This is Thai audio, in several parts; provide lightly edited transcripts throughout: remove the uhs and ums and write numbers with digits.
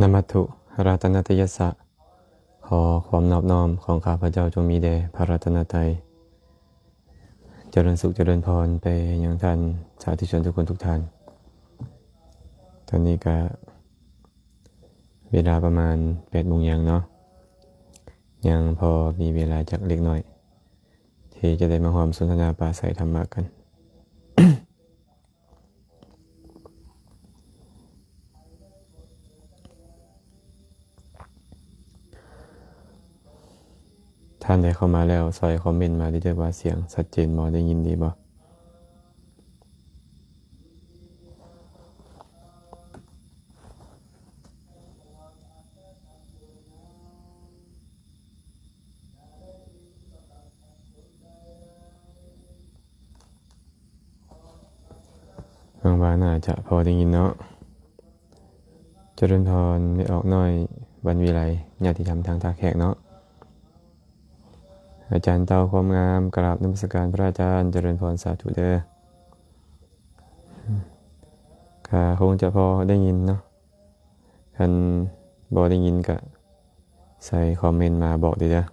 นะมัตถุรัตนตยัสสะขอความนอบน้อมของข้าพเจ้าจงมีแด่พระรัตนตรัยเจริญสุขเจริญพรไปยังท่านสาธุชนทุกคนทุกท่านตอนนี้ก็เวลาประมาณ8 โมงยังเนาะยังพอมีเวลาจากเล็กน้อยที่จะได้มาร่วมสนทนาปราศัยธรรมะกัน ท่านได้เข้ามาแล้วซอยคอมเมนต์มาได้ด้วยว่าเสียงชัดเจนบ่ได้ยินดีบ่บางว่าน่าจะพอได้ยินเนาะเจริญพรไม่ออกน้อยวันวิไลญาติธรรมทางท่าแขกเนาะอาจารย์เตาความงามกราบนมัสการพระอาจารย์เจริญพรสาธุเด้อค่ะคงจะพอได้ยินเนาะคันบ่ได้ยินก็ใส่คอมเมนต์มาบอกดีเด้อ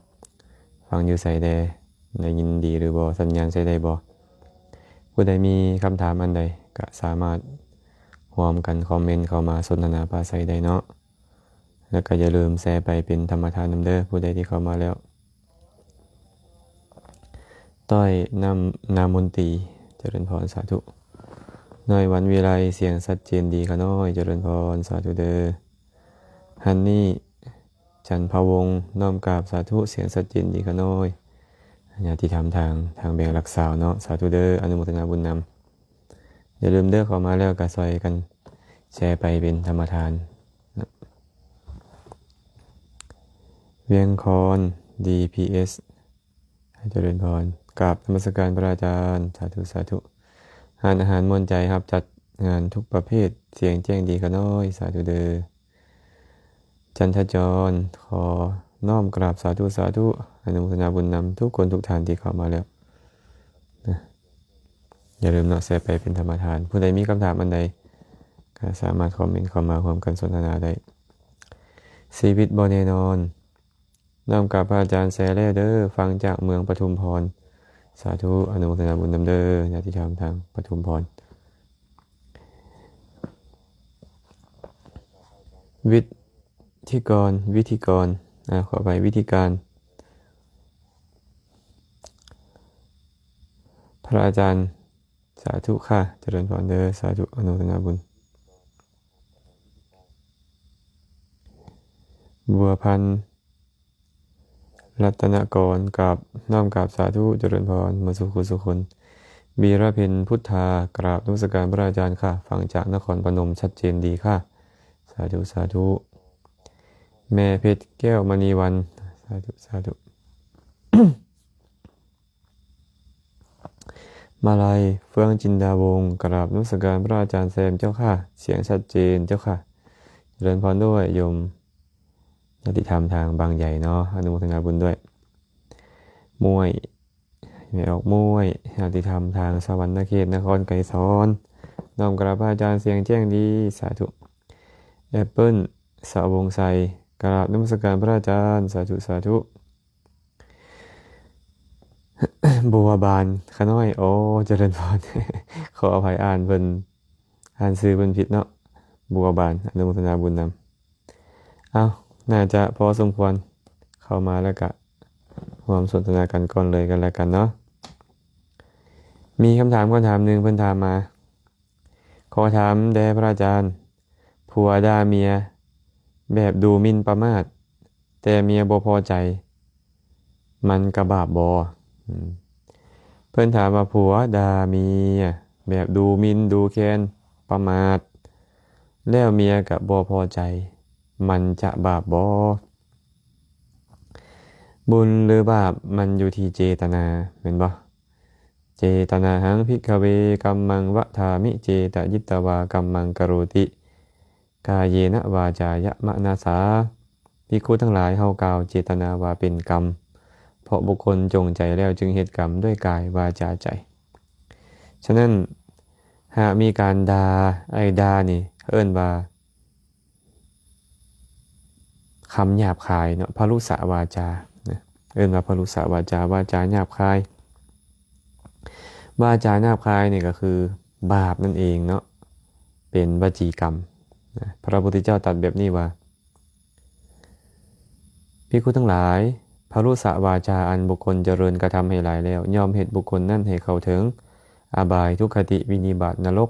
ฟังอยู่ใส่ได้ยินดีหรือบ่สัญญาณใช้ได้บ่ผู้ใดมีคำถามอันใดก็สามารถร่วมกันคอมเมนต์เข้ามาสนทนาปราศัยได้เนาะแล้วก็อย่าลืมแชร์ไปเป็นธรรมทานนำเด้อผู้ใดที่เข้ามาแล้วต้อยนามนตรีเจริญพรสาธุน้อยวันวิไลเสียงชัดเจนดีค่ะน้อยเจริญพรสาธุเด้อฮันนี่จันทวงศ์น้อมกราบสาธุเสียงชัดเจนดีค่ะน้อยญาติธรรมทางแบ่งรักษาเนาะสาธุเด้ออนุโมทนาบุญนำอย่าลืมเด้อเข้ามาแล้วก็ซอยกันแชร์ไปเป็นธรรมทานนะเวียงคอน DPS เจริญพรกราบนมัสการพระอาจารย์สาธุสาธุหารอาหารมวลใจครับจัดงานทุกประเภทเสียงแจ้งดีค่ะน้อยสาธุเด้อจันทจรขอน้อมกราบสาธุสาธุอนุโมทนาบุญนำทุกคนทุกท่านที่เข้ามาแล้วนะอย่าลืมเนาะแชร์ไปเป็นธรรมทานผู้ใดมีคำถามอันใดก็สามารถคอมเมนต์เข้ามาร่วมกันสนทนาได้ชีวิตบ่แน่นอนน้อมกราบพระอาจารย์แสแลเด้อฟังจากเมืองปทุมพรสาธุอนุโมทนาบุญนำเด้อญาติธรรมทางปทุมพรวิธีกรขอไปวิธีการพระอาจารย์สาธุค่ะเจริญพรเด้อสาธุอนุโมทนาบุญบัวพันธ์รัตนกรกับน้อมกราบสาธุเจริญพรมาสุขุสุคนบีระเพ็ญพุทธากราบนมัสการพระอาจารย์ค่ะฟังจากนครพนมชัดเจนดีค่ะสาธุสาธุแม่เพชรแก้วมณีวันสาธุสาธุ มาลัยเฟื่องจินดาวงศ์กราบนมัสการพระอาจารย์แซมเจ้าค่ะเสียงชัดเจนเจ้าค่ะเจริญพรด้วยโยมญาติธรรมทางบางใหญ่เนาะอนุโมทนาบุญด้วยมวยไม่ออกมวยญาติธรรมทางสวรรค์เขตนครไกรสอนน้อมกราบพระอาจารย์เสียงแจ้งดีสาธุแอปเปิ้ลสาวงไซกราบนมัสการพระอาจารย์สาธุสาธุ บัวบานขน้อยโอ้เจริญพร ขออภัยอ่านซื้อเพิ่นผิดเนาะบัวบานอนุโมทนาบุญนำเอาน่าจะพอสมควรเข้ามาแล้วก็ร่วมสนทนากันก่อนเลยกันแล้วกันเนาะมีคำถามหนึ่งเพิ่นถามมาขอถามแด่พระอาจารย์ผัวด่าเมียแบบดูหมิ่นประมาทแต่เมียบ่พอใจมันกะบาปบ่เพิ่นถามว่าผัวด่าเมียแบบดูหมิ่นดูแคลนประมาทแล้วเมียก็บ่พอใจมันจะบาปบ่บุญหรือบาปมันอยู่ที่เจตนาแม่นบ่เจตนาหังภิกขเวกัมมังวะทามิเจตยิตตวากัมมังกโรติกายเยนะวาจายะมะนาสาภิกขุทั้งหลายเฮากล่าวเจตนาว่าเป็นกรรมเพราะบุคคลจงใจแล้วจึงเหตุกรรมด้วยกายวาจาใจฉะนั้นหากมีการด่านี่เอิ้นว่า คำหยาบคายเนาะพรุสวาจานะเอิ้นว่าพรุสวาจาวาจาหยาบคายวาจาหยาบคายนี่ก็คือบาปนั่นเองเนาะเป็นวจีกรรมนะพระพุทธเจ้าตรัสแบบนี้ว่าภิกขุทั้งหลายพรุสวาจาอันบุคคลเจริญกระทำให้หลายแล้วย่อมเหตุบุคคลนั่นให้เข้าถึงอบายทุกขติวินิบาตนรก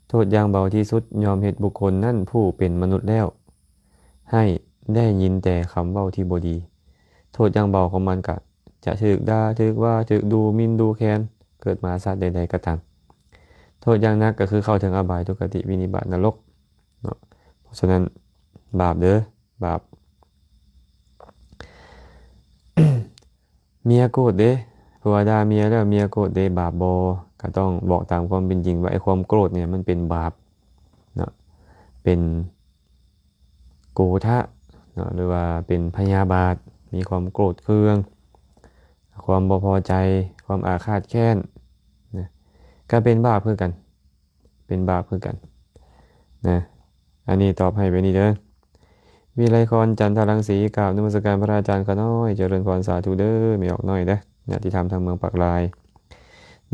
โทษอย่างเบาที่สุดยอมเหตุบุคคลนั่นผู้เป็นมนุษย์แล้วให้ได้ยินแต่คำเว้าที่บ่ดีโทษอย่างเบาของมันก็จะถูกด่าถูกว่าถูกดูหมิ่นดูแคลนเกิดมาชาติใดๆก็ตามโทษอย่างหนักก็คือเข้าถึงอบายทุกขติวินิบาตนรกเนาะเพราะฉะนั้นบาปเด้อบาป เมียโกรธเด้ผัวด่าเมียแล้วเมียโกรธเด้บาปบ่ก็ต้องบอกตามความเป็นจริงว่าไอ้ความโกรธเนี่ยมันเป็นบาปเนาะเป็นโกฏะเนาะหรือว่าเป็นพยาบาทมีความโกรธเคืองความบ่พอใจความอาฆาตแค้นนะก็เป็นบาปคือกันเป็นบาปคือกันนะอันนี้ตอบให้ไปนี่เด้อวิไลกรจันทรังสีกราบนมัสการพระอาจารย์ขน้อยเจริญพรสาธุเด้อไม่ออกน้อยเด้อญาติธรรมทางเมืองปากลาย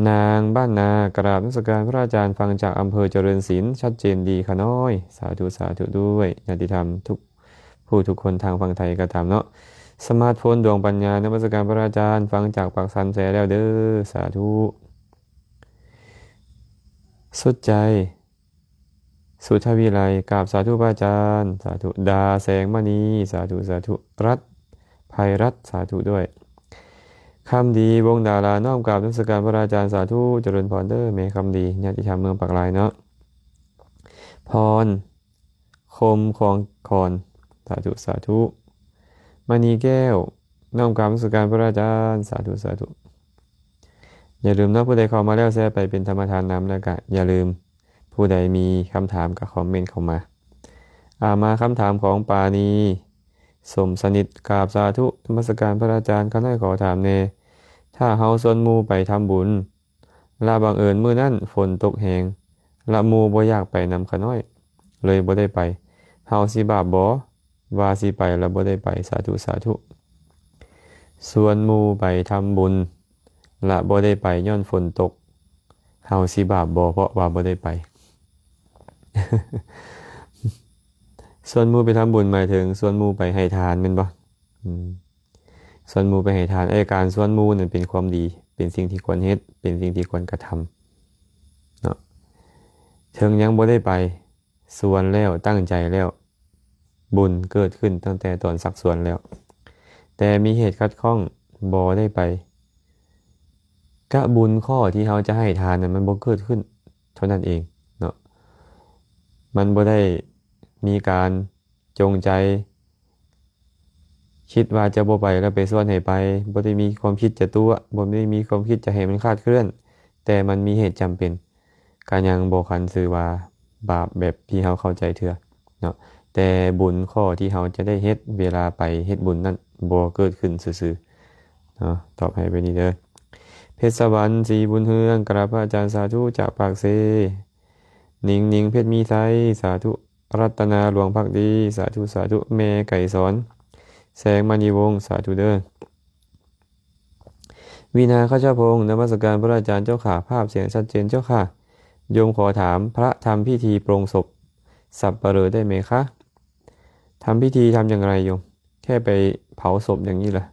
นางบ้านนากราบนมัสการพระอาจารย์ฟังจากอำเภอเจริญศิลป์ชัดเจนดีขน้อยสาธุสาธุด้วยญาติธรรมทุกผู้ทุกคนทางฝั่งไทยก็ตามเนาะสมาร์ทโฟนดวงปัญญานมัสการพระอาจารย์ฟังจากปากสันแสแล้วเด้อสาธุสุดใจสุทวิไลกราบสาธุพระอาจารย์สาธุดาแสงมณีสาธุสาธุรัตภัยรัตสาธุด้วยคำดีวงดาราน้อมกราบนมัสการพระอาจารย์สาธุเจริญพรเด้อเมคำดีญาติธรรมเมืองปากลายเนาะพรคมของคอนสาธุสาธุมณีแก้วน้อมกราบนมัสการพระอาจารย์สาธุสาธุอย่าลืมนะผู้ใดเข้ามาแล้วแชร์ไปเป็นธรรมทานนำแล้วก็อย่าลืมผู้ใดมีคำถามก็คอมเมนต์เข้ามามาคำถามของปาณีสมสนิทกราบสาธุนมัสการพระอาจารย์ข้าน้อยขอถามเนถ้าเฮาชวนหมู่ไปทำบุญลาบังเอิญมื้อนั้นฝนตกแหงละหมู่บ่อยากไปนำข้าน้อยเลยบ่ได้ไปเฮาสิบาปบ่ว่าสิไปแล้วบ่ได้ไปสาธุสาธุชวนหมู่ไปทำบุญละบ่ได้ไปย้อนฝนตกเฮาสิบาปบ่เพราะว่าบ่ได้ไป ส่วนหมู่ไปทำบุญหมายถึงส่วนหมู่ไปให้ทานแม่นบ่ส่วนหมู่ไปให้ทานการส่วนหมู่นั่นเป็นความดีเป็นสิ่งที่ควรเฮ็ดเป็นสิ่งที่ควรกระทำเนาะถึงยังบ่ได้ไปส่วนแล้วตั้งใจแล้วบุญเกิดขึ้นตั้งแต่ตอนสักส่วนแล้วแต่มีเหตุขัดข้องบ่ได้ไปก็บุญข้อที่เฮาจะให้ทานน่ะมันบ่เกิดขึ้นเท่านั้นเองเนาะมันบ่ได้มีการจงใจคิดว่าจะบ่ไปแล้วไปส่วนให้ไปบ่ได้มีความคิดจะตัวบ่ได้มีความคิดจะให้มันคลาดเคลื่อนแต่มันมีเหตุจำเป็นการยังบ่คันชื่อว่าบาปแบบที่เฮาเข้าใจเถื่อเนาะแต่บุญข้อที่เฮาจะได้เฮ็ดเวลาไปเฮ็ดบุญนั้นบ่เกิดขึ้นซื่อๆเนาะตอบให้ไปนี่เด้อเพชรสวรรค์ศรีบุญเฮืองกราบพระอาจารย์สาธุจากปากเซนิงเพชรมีไทยสาธุรัตนาหลวงภักดีสาธุสาธุแม่ไก่สอนแสงมณีวงศ์สาธุเด้อวีนาข้าเจ้าพงศ์นมัสการพระอาจารย์เจ้าค่ะภาพเสียงชัดเจนเจ้าค่ะโยมขอถามพระทำพิธีปรงศพสัปเหร่อได้ไหมคะทำพิธีทำอย่างไรโยมแค่ไปเผาศพอย่างนี้เหรอ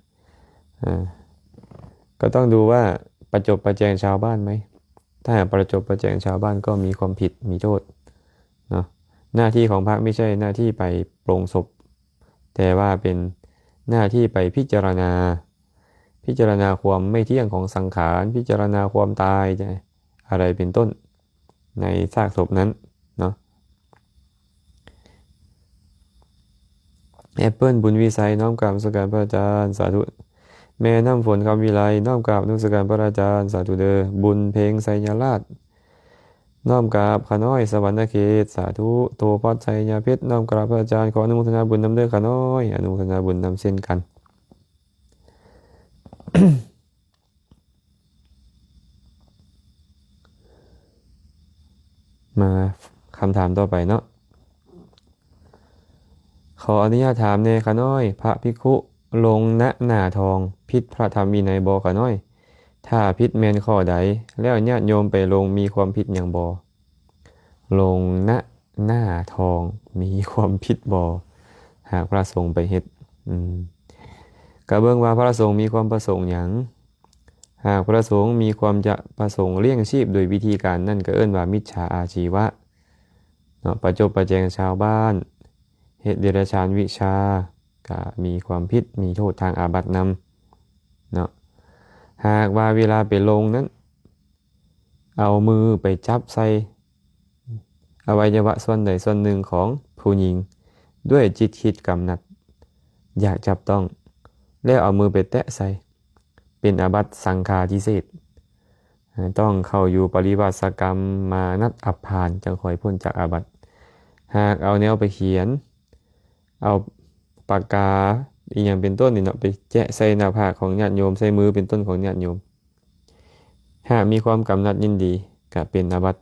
ก็ต้องดูว่าประจบประแจงชาวบ้านไหมถ้าหากประจบประแจงชาวบ้านก็มีความผิดมีโทษเนาะหน้าที่ของพระไม่ใช่หน้าที่ไปปรงศพแต่ว่าเป็นหน้าที่ไปพิจารณาความไม่เที่ยงของสังขารพิจารณาความตายอะไรเป็นต้นในซากศพนั้นเนาะแอปเปิลบุญวิสัยน้อมกราบนมัสการพระอาจารย์สาธุแม่น้ำฝนคำวิไลน้อมกราบนมัสการพระอาจารย์สาธุเด้อบุญเพลงไสยราชน้อมกราบขาน้อยสวรรณเขตสาธุโตพอดชัยยาเพชรน้อมกราบพระอาจารย์ขออนุโมทนาบุญนำเด้อขาน้อยอนุโมทนาบุญนำเช่นกัน มาคำถามต่อไปเนาะ ขออนุญาตถามแน่ขาน้อยพระภิกขุลงณหน้าทองผิดพระธรรมวินัยบ่ขาน้อยถ้าผิดแม่นข้อใดแล้วญาติโยมไปลงมีความผิดหยังบ่ลงณหน้าทองมีความผิดบ่หากพระสงฆ์ไปเฮ็ดก็เบิ่งว่าพระสงฆ์มีความประสงค์หยังหากพระสงฆ์มีความจะประสงค์เลี้ยงชีพโดยวิธีการนั่นก็เอิ้นว่ามิจฉาอาชีวะเนาะประจบประแจงชาวบ้านเฮ็ดเดรัจฉานวิชาก็มีความผิดมีโทษทางอาบัตินำเนาะหากว่าเวลาไปลงนั้นเอามือไปจับใส่อวัยวะส่วนใดส่วนหนึ่งของผู้หญิงด้วยจิตคิดกำหนัดอยากจับต้องแล้วเอามือไปแตะใส่เป็นอาบัติสังฆาทิเศษต้องเข้าอยู่ปริวาสกรรมมานัดอัปพานจังค่อยพ้นจากอาบัติหากเอาแนวไปเขียนเอาปากกาอีกอย่างเป็นต้นนี่เนาะไปแจะใส่หน้าผากของญาติโยมใส่มือเป็นต้นของญาติโยมหากมีความกำหนัดยินดีก็เป็นอาบัติ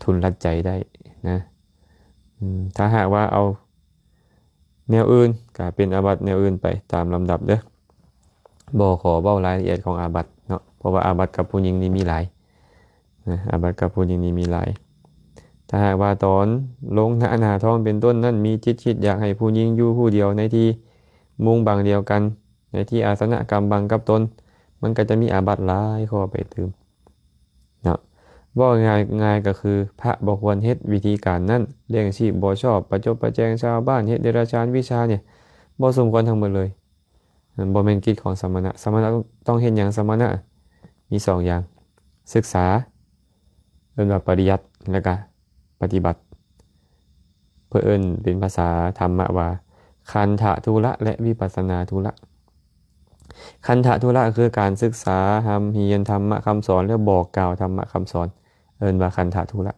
ทุนรัดใจได้นะถ้าหากว่าเอาแนวอื่นก็เป็นอาบัติแนวอื่นไปตามลำดับเด้อบ่ขอเว้ารายละเอียดของอาบัติเนาะเพราะว่าอาบัติกับผู้หญิงนี่มีหลายนะอาบัติกับผู้หญิงนี่มีหลายถ้าหากว่าตอนลงหน้าท้องเป็นต้นนั่นมีจิตคิดอยากให้ผู้หญิงอยู่ผู้เดียวในที่มุงบังเดียวกันในที่อาสนะกรรมบังกับตนมันก็จะมีอาบัติหลายข้อไปตืมเนาะว่าง่ายก็คือพระบ่ควรเฮ็ดวิธีการนั้นเลี้ยงชีพบ่ชอบประจบประแจงชาวบ้านเฮ็ดเดรัจฉานวิชาเนี่ยบ่สมควรทั้งหมดเลยบ่แม่นกิจของสมณะต้องเฮ็ดหยังสมณะมี2อย่างศึกษาเรียกว่าปริยัติแล้วก็ปฏิบัติเพื่อเอิ้นเป็นภาษาธรรมะว่าคันธะธุระและวิปัสสนาธุระคันธะธุระคือการศึกษาทำเรียนธรรมะคำสอนแล้วบอกกล่าวธรรมะคำสอนเอิ้นว่าคันธะธุระ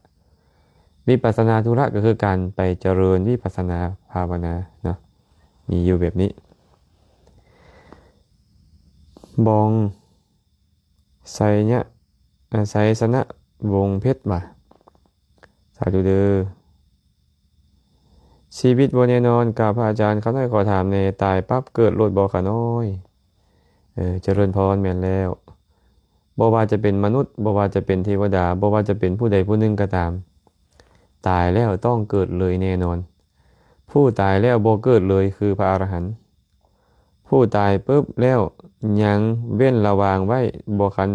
วิปัสสนาธุระก็คือการไปเจริญวิปัสสนาภาวนาเนาะมีอยู่แบบนี้บองไสเนี่ยไสสนะวงเพชรว่ะสาธุเด้อชีวิตบ่แน่นอนกับพระอาจารย์เขาน้อยขอถามในตายปั๊บเกิดโลดบ่ขาน้อยเจริญพรแม่นแล้วบ่ว่าจะเป็นมนุษย์บ่ว่าจะเป็นเทวดาบ่ว่าจะเป็นผู้ใดผู้หนึ่งก็ตามตายแล้วต้องเกิดเลยแน่นอนผู้ตายแล้วบ่เกิดเลยคือพระอรหันต์ผู้ตายปุ๊บแล้วยังเว้นระวางไว้บ่คัน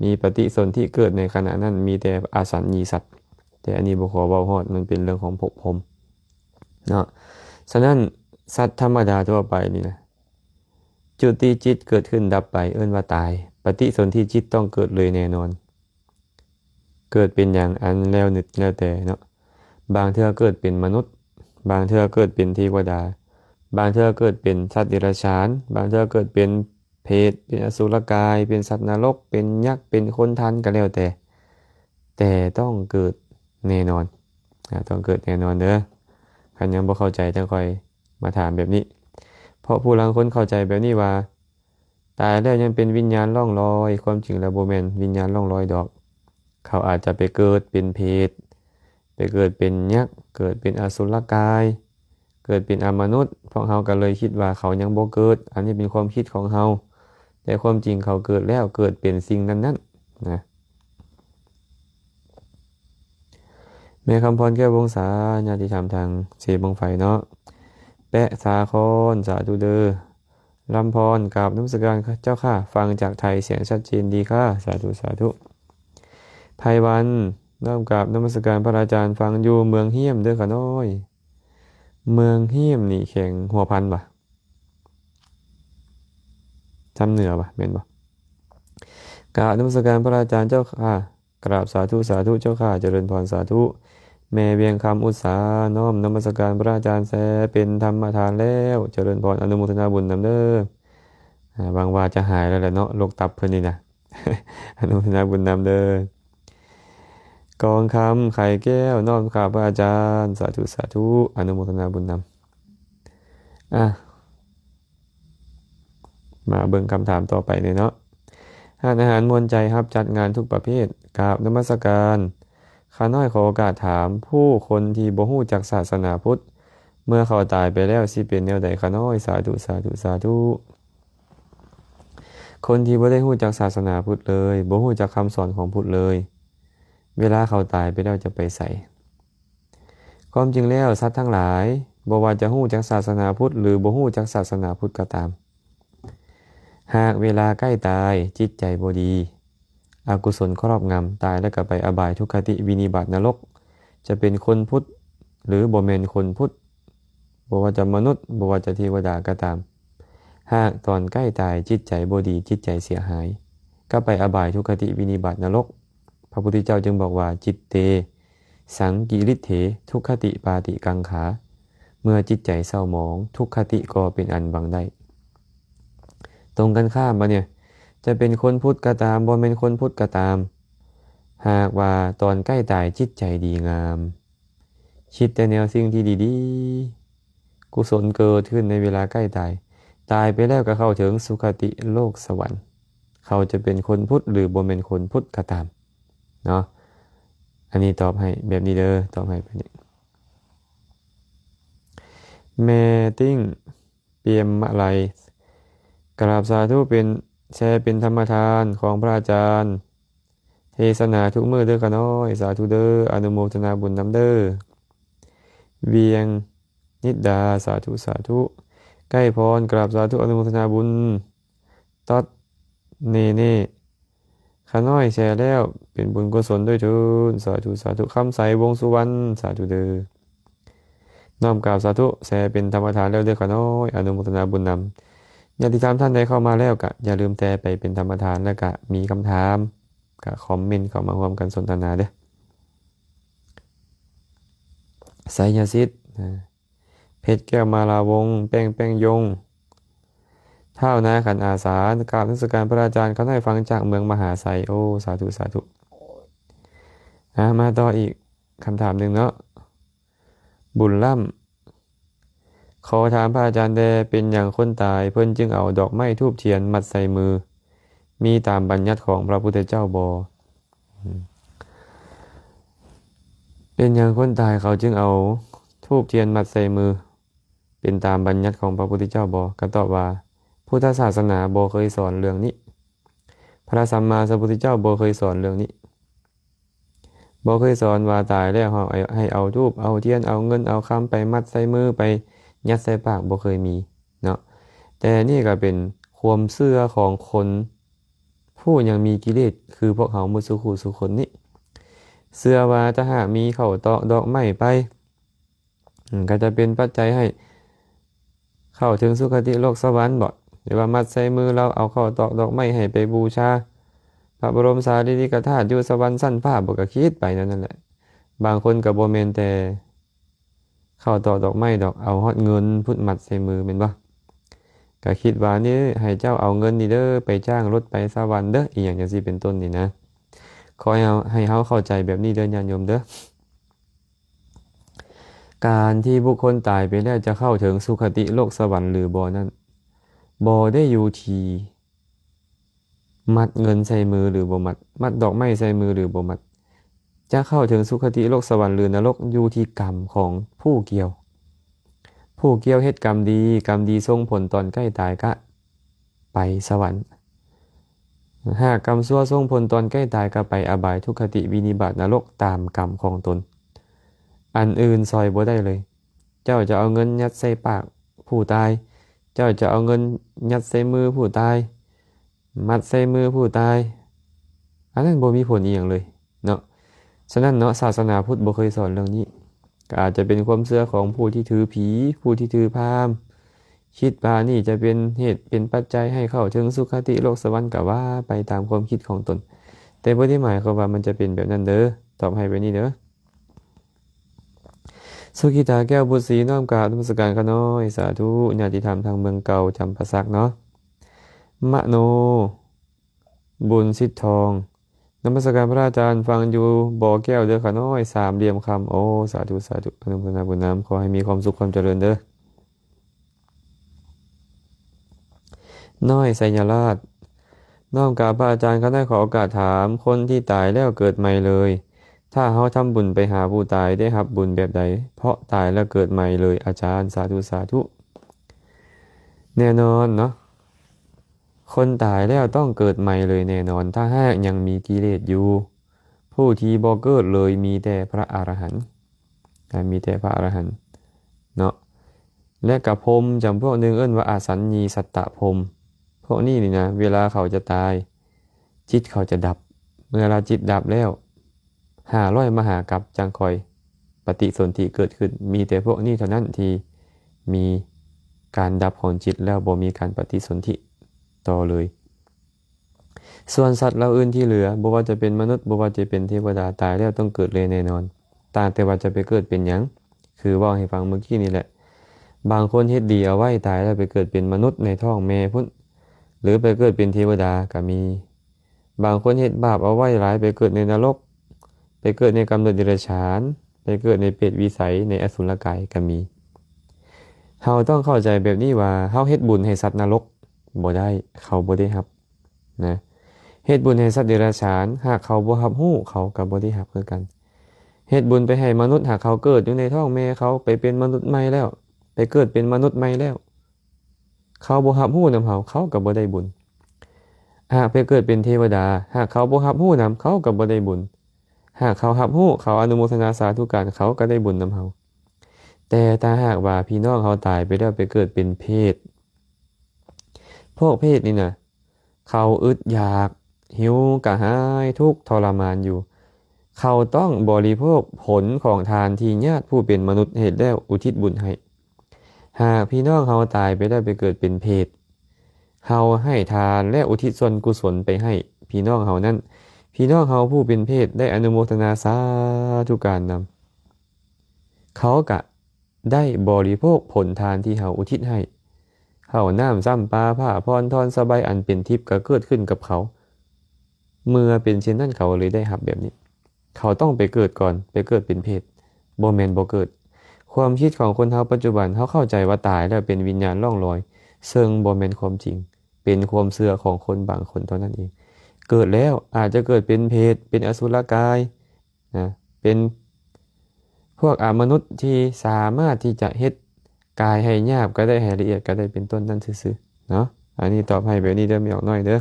มีปฏิสนธิเกิดในขณะนั้นมีแต่อาสัญญีสัตว์แต่อันนี้บ่ขอเว้าฮอดมันเป็นเรื่องของภพภูมิเนาะฉะนั้นสัตว์ธรรมดาทั่วไปนี่นะจุติจิตเกิดขึ้นดับไปเอิ้นว่าตายปฏิสนธิจิตต้องเกิดเลยแน่นอนเกิดเป็นอย่างอันแล้วนึกแล้วแต่เนาะบางเทื่อเกิดเป็นมนุษย์บางเทื่อเกิดเป็นเทวดาบางเทื่อเกิดเป็นสัตว์เดรัจฉานบางเทื่อเกิดเป็นเปรตเป็นอสุรกายเป็นสัตว์นรกเป็นยักษ์เป็นคนทันก็แล้วแต่ต้องเกิดแน่นอนต้องเกิดแน่นอนเด้อคันยังบ่เข้าใจจังค่อยมาถามแบบนี้เพราะผู้ลางคนเข้าใจแบบนี้ว่าตายแล้วยังเป็นวิญญาณล่องลอยความจริงแล้วบ่แม่นวิญญาณล่องลอยดอกเขาอาจจะไปเกิดเป็นเปรตไปเกิดเป็นยักษ์เกิดเป็นอสุรกายเกิดเป็นอมนุษย์พวกเฮาก็เลยคิดว่าเขายังบ่เกิดอันนี้เป็นความคิดของเฮาแต่ความจริงเขาเกิดแล้วเกิดเป็นสิ่งนั้นนะแม่คำพรแก้ววงศาญาติธรรมทางเสบังไฟเนาะแปะสาครสาธุเด้อลำพรกราบนมัสการเจ้าค่ะฟังจากไทยเสียงชัดเจนดีค่ะสาธุสาธุไพวันน้อมกราบนมัสการพระอาจารย์ฟังอยู่เมืองเฮียมเด้อค่ะน้อยเมืองเฮียมนี่แข่งหัวพันป่ะทำเหนือป่ะแม่นป่ะกราบนมัสการพระอาจารย์เจ้าค่ะกราบสาธุสาธุเจ้าค่ะเจริญพรสาธุแม่เวียงคำอุตสาน้อมนมัสการพระอาจารย์แสเป็นธรรมทานแล้วเจริญพรอนุโมทนาบุญนำเด้อบางว่าจะหายแล้วแหละเนาะโรคตับเพิ่นนี่นะ อนุโมทนาบุญนำเด้อกองคำไข่แก้วน้อมข้าพระอาจารย์สาธุสาธุอนุโมทนาบุญนำมาเบิ่งคำถามต่อไปเลยเนาะห้านอาหารมวลใจครับจัดงานทุกประเภทกราบนมัสการข้าน้อยขอโอกาสถามผู้คนที่บ่ฮู้จักศาสนาพุทธ เมื่อเขาตายไปแล้วสิเป็นแนวใดคะน้อยสาธุสาธุสาธุคนที่บ่ได้ฮู้จักศาสนาพุทธเลยบ่ฮู้จักคำสอนของพุทธเลย เวลาเขาตายไปแล้วจะไปใส่ความจริงแล้วสัตว์ทั้งหลายบ่ว่าจะฮู้จักศาสนาพุทธหรือบ่ฮู้จักศาสนาพุทธก็ตามหากเวลาใกล้ตายจิตใจบ่ดีอกุศลครอบงำตายแล้วก็ไปอบายทุกขติวินิบาตนรกจะเป็นคนพุทธหรือบ่แม่นคนพุทธบ่ว่าจะมนุษย์บ่ว่าจะเทวดาก็ตามหากตอนใกล้ตายจิตใจบ่ดีจิตใจเสียหายก็ไปอบายทุกขติวินิบาตนรกพระพุทธเจ้าจึงบอกว่าจิตเตสังกิริเถทุกขติปาติกังขาเมื่อจิตใจเศร้าหมองทุกขติก็เป็นอันบังได้ตรงกันข้ามมาเนี่ยจะเป็นคนพุทธก็ตามบ่เป็นคนพุทธก็ตามหากว่าตอนใกล้ตายจิตใจดีงามคิดแต่แนวสิ่งที่ดีๆกุศลเกิดขึ้นในเวลาใกล้ตายตายไปแล้วก็เข้าถึงสุคติโลกสวรรค์เขาจะเป็นคนพุทธหรือบ่เป็นคนพุทธก็ตามเนาะอันนี้ตอบให้แบบนี้เด้อตอบให้แบบนี้แม่ติ้งเปียมอะไรกราบสาธุเป็นแชร์เป็นธรรมทานของพระอาจารย์เทศนาทุกมื้อเด้อค่ะน้อยสาธุเด้ออนุโมทนาบุญนำเด้อเวียงนิดดาสาธุสาธุใกล้พรกราบสาธุอนุโมทนาบุญตัดเนเน่ข้าน้อยแชร์แล้วเป็นบุญกุศลด้วยเถิดสาธุสาธุคำใสวงสุวรรณสาธุเด้อน้อมกราบสาธุแชร์เป็นธรรมทานแล้วเด้อข้าน้อยอนุโมทนาบุญนำญาติธรรมท่านใดเข้ามาแล้วก็อย่าลืมแต่ไปเป็นธรรมทานแล้วก็มีคำถามก็คอมเมนต์เข้ามาร่วมกันสนทนาเด้อไสยสิทธิ์เพชรแก้วมาลาวงแป้งยงเท่านาขันอาสากราบนมัสการพระอาจารย์เขาให้ฟังจากเมืองมหาไสยโอ้สาธุสาธุมาต่ออีกคำถามหนึ่งเนาะบุญล่ำขอถามพระอาจารย์แดเป็นอย่างคนตายเพิ่นจึงเอาดอกไม้ธูปเทียนมัดใส่มือมีตามบัญญัติของพระพุทธเจ้าบ่เป็นอย่างคนตายเขาจึงเอาธูปเทียนมัดใส่มือเป็นตามบัญญัติของพระพุทธเจ้าบ่ก็ตอบว่าพุทธศาสนาบ่เคยสอนเรื่องนี้พระสัมมาสัมพุทธเจ้าบ่เคยสอนเรื่องนี้บ่เคยสอนว่าตายแล้วให้เอาธูปเอาเทียนเอาเงินเอาคำไปมัดใส่มือไปยัดใส่ปากบ่เคยมีเนาะแต่นี่ก็เป็นความเชื่อของคนผู้ยังมีกิเลสคือพวกเขามุสุขุสุคนนี้เชื่อว่าถ้าหากมีเข้าตอกดอกไม้ไปก็จะเป็นปัจจัยให้เข้าถึงสุคติโลกสวรรค์บ่หรือว่ามัดใส่มือเราเอาเข้าตอกดอกไม้ให้ไปบูชาพระบรมสารีริกธาตุอยู่สวรรค์สั้นฟ้าบ่ก็คิดไปนั่นแหละบางคนก็บ่แม่นแต่เข้าตอกดอกไม้ดอกเอาฮอดเงินพุทธมัดใส่มือแม่นบ่ก็คิดว่านี่ให้เจ้าเอาเงินนี่เด้อไปจ้างรถไปสวรรค์เด้ออีหยังจังซี่เป็นต้นนี่นะขอให้เฮาเข้าใจแบบนี้เด้อญาติโยมเด้อการที่บุคคลตายไปแล้วจะเข้าถึงสุคติโลกสวรรค์หรือบ่นั้นบ่ได้อยู่ที่มัดเงินใส่มือหรือบ่มัดดอกไม้ใส่มือหรือบ่มัดจะเข้าถึงสุคติโลกสวรรค์หรือนรกอยู่ที่กรรมของผู้เกี่ยวเฮ็ดกรรมดีส่งผลตอนใกล้ตายก็ไปสวรรค์หากกรรมชั่วส่งผลตอนใกล้ตายก็ไปอบายทุกขติวินิบาตนรกตามกรรมของตนอันอื่นซอยบ่ได้เลยเจ้าจะเอาเงินยัดใส่ปากผู้ตายเจ้าจะเอาเงินยัดใส่มือผู้ตายมัดใส่มือผู้ตายอันนั้นบ่มีผลอีหยังเลยเนาะฉะนั้นเนาะศาสนาพุทธบ่เคยสอนเรื่องนี้ก็อาจจะเป็นความเชื่อของผู้ที่ถือผีผู้ที่ถือพราหมณ์คิดว่านี่จะเป็นเหตุเป็นปัจจัยให้เข้าถึงสุคติโลกสวรรค์ก็ว่าไปตามความคิดของตนแต่บ่ได้หมายความว่ามันจะเป็นแบบนั้นเด้อตอบให้ไปนี่เด้อสุขิตาแก้วบุตรศรีน้อมกราบนมัสการขน้อยสาธุญาติธรรมทางเมืองเก่าจำปาสักเนาะมโนบุญสิทธิ์ทองนมัสการพระอาจารย์ฟังอยู่บ่อแก้วเด้อขน้อยสามเหลี่ยมคำโอ้สาธุสาธุอนุโมทนาบุญน้ำขอให้มีความสุขความเจริญเด้อน้อยไสยราชน้อมกราบพระอาจารย์เขาได้ขอโอกาสถามคนที่ตายแล้วเกิดใหม่เลย ถ้าเฮาทำบุญไปหาผู้ตายได้รับบุญแบบใดเพราะตายแล้วเกิดใหม่เลยอาจารย์สาธุสาธุแน่นอนเนาะคนตายแล้วต้องเกิดใหม่เลยแน่นอนถ้าหากยังมีกิเลสอยู่ผู้ที่บ่เกิดเลยมีแต่พระอรหันต์มีแต่พระอรหันต์เนาะและกับพรหมจำพวกหนึงเอิ้นว่าอาสัญญีสัตตพรหมพวกนี้นี่นะเวลาเขาจะตายจิตเขาจะดับเมื่อเราจิตดับแล้ว500มหากัปจังคอยปฏิสนธิเกิดขึ้นมีแต่พวกนี้เท่านั้นที่มีการดับของจิตแล้วบ่มีการปฏิสนธิต่อเลยส่วนสัตว์เราอื่นที่เหลือบ่ว่าจะเป็นมนุษย์บ่ว่าจะเป็นเทวดาตายแล้วต้องเกิดเลยแน่นอนต่างแต่ว่าจะไปเกิดเป็นหยังคือว่าให้ฟังเมื่อกี้นี่แหละบางคนเฮ็ดดีเอาไว้ตายแล้วไปเกิดเป็นมนุษย์ในท้องแม่พุ่นหรือไปเกิดเป็นเทวดาก็มีบางคนเฮ็ดบาปเอาไว้หลายไปเกิดในนรกไปเกิดในกำเนิดเดรัจฉานไปเกิดในเปรตวิสัยในอสุรกายก็มีเฮาต้องเข้าใจแบบนี้ว่าเฮาเฮ็ดบุญให้สัตว์นรกบ่ได้เขาบ่ได้รับนะเฮ็ดบุญให้สัตว์เดรัจฉานหากเขาบ่รับรู้เขาก็บ่ได้รับคือกันเฮ็ดบุญไปให้มนุษย์หากเขาเกิดอยู่ในท้องแม่เขาไปเป็นมนุษย์ใหม่แล้วไปเกิดเป็นมนุษย์ใหม่แล้วเขาบ่รับรู้นำเขาก็บ่ได้บุญหากไปเกิดเป็นเทวดาหากเขาบ่รับรู้นำเขาก็บ่ได้บุญหากเขารับรู้เขาอนุโมทนาสาธุการเขาก็ได้บุญนำเขาแต่ถ้าหากว่าพี่น้องเขาตายไปแล้วไปเกิดเป็นเพศพวกเพศนี่นะเขาอึดอยากหิวกระหายทุกข์ทรมานอยู่เขาต้องบริโภคผลของทานที่ญาติผู้เป็นมนุษย์เฮ็ดแล้วอุทิศบุญให้หากพี่น้องเขาตายไปแล้วไปเกิดเป็นเพศเขาให้ทานและอุทิศส่วนกุศลไปให้พี่น้องเขานั้นพี่น้องเขาผู้เป็นเพศได้อนุโมทนาสาธุการนำเขากะได้บริโภคผลทานที่เขาอุทิศให้เขาน้ำซ้ำปลาผ้าพรทอนสบายอันเป็นทิพย์ก็เกิดขึ้นกับเขาเมื่อเป็นเช่นนั้นเขาเลยได้รับแบบนี้เขาต้องไปเกิดก่อนไปเกิดเป็นเพศบ่แม่นบ่เกิดความคิดของคนเฮาปัจจุบันเขาเข้าใจว่าตายแล้วเป็นวิญญาณล่องลอยซึ่งบ่แม่นความจริงเป็นความเชื่อของคนบางคนเท่านั้นเองเกิดแล้วอาจจะเกิดเป็นเพศเป็นอสุรกายนะเป็นพวกมนุษย์ที่สามารถที่จะเฮ็ดกายให้หยาบก็ได้ให้ละเอียดก็ได้เป็นต้นนั่นซื่อๆเนาะอันนี้ตอบให้แบบนี้เด้อไม่ออกน้อยเด้อ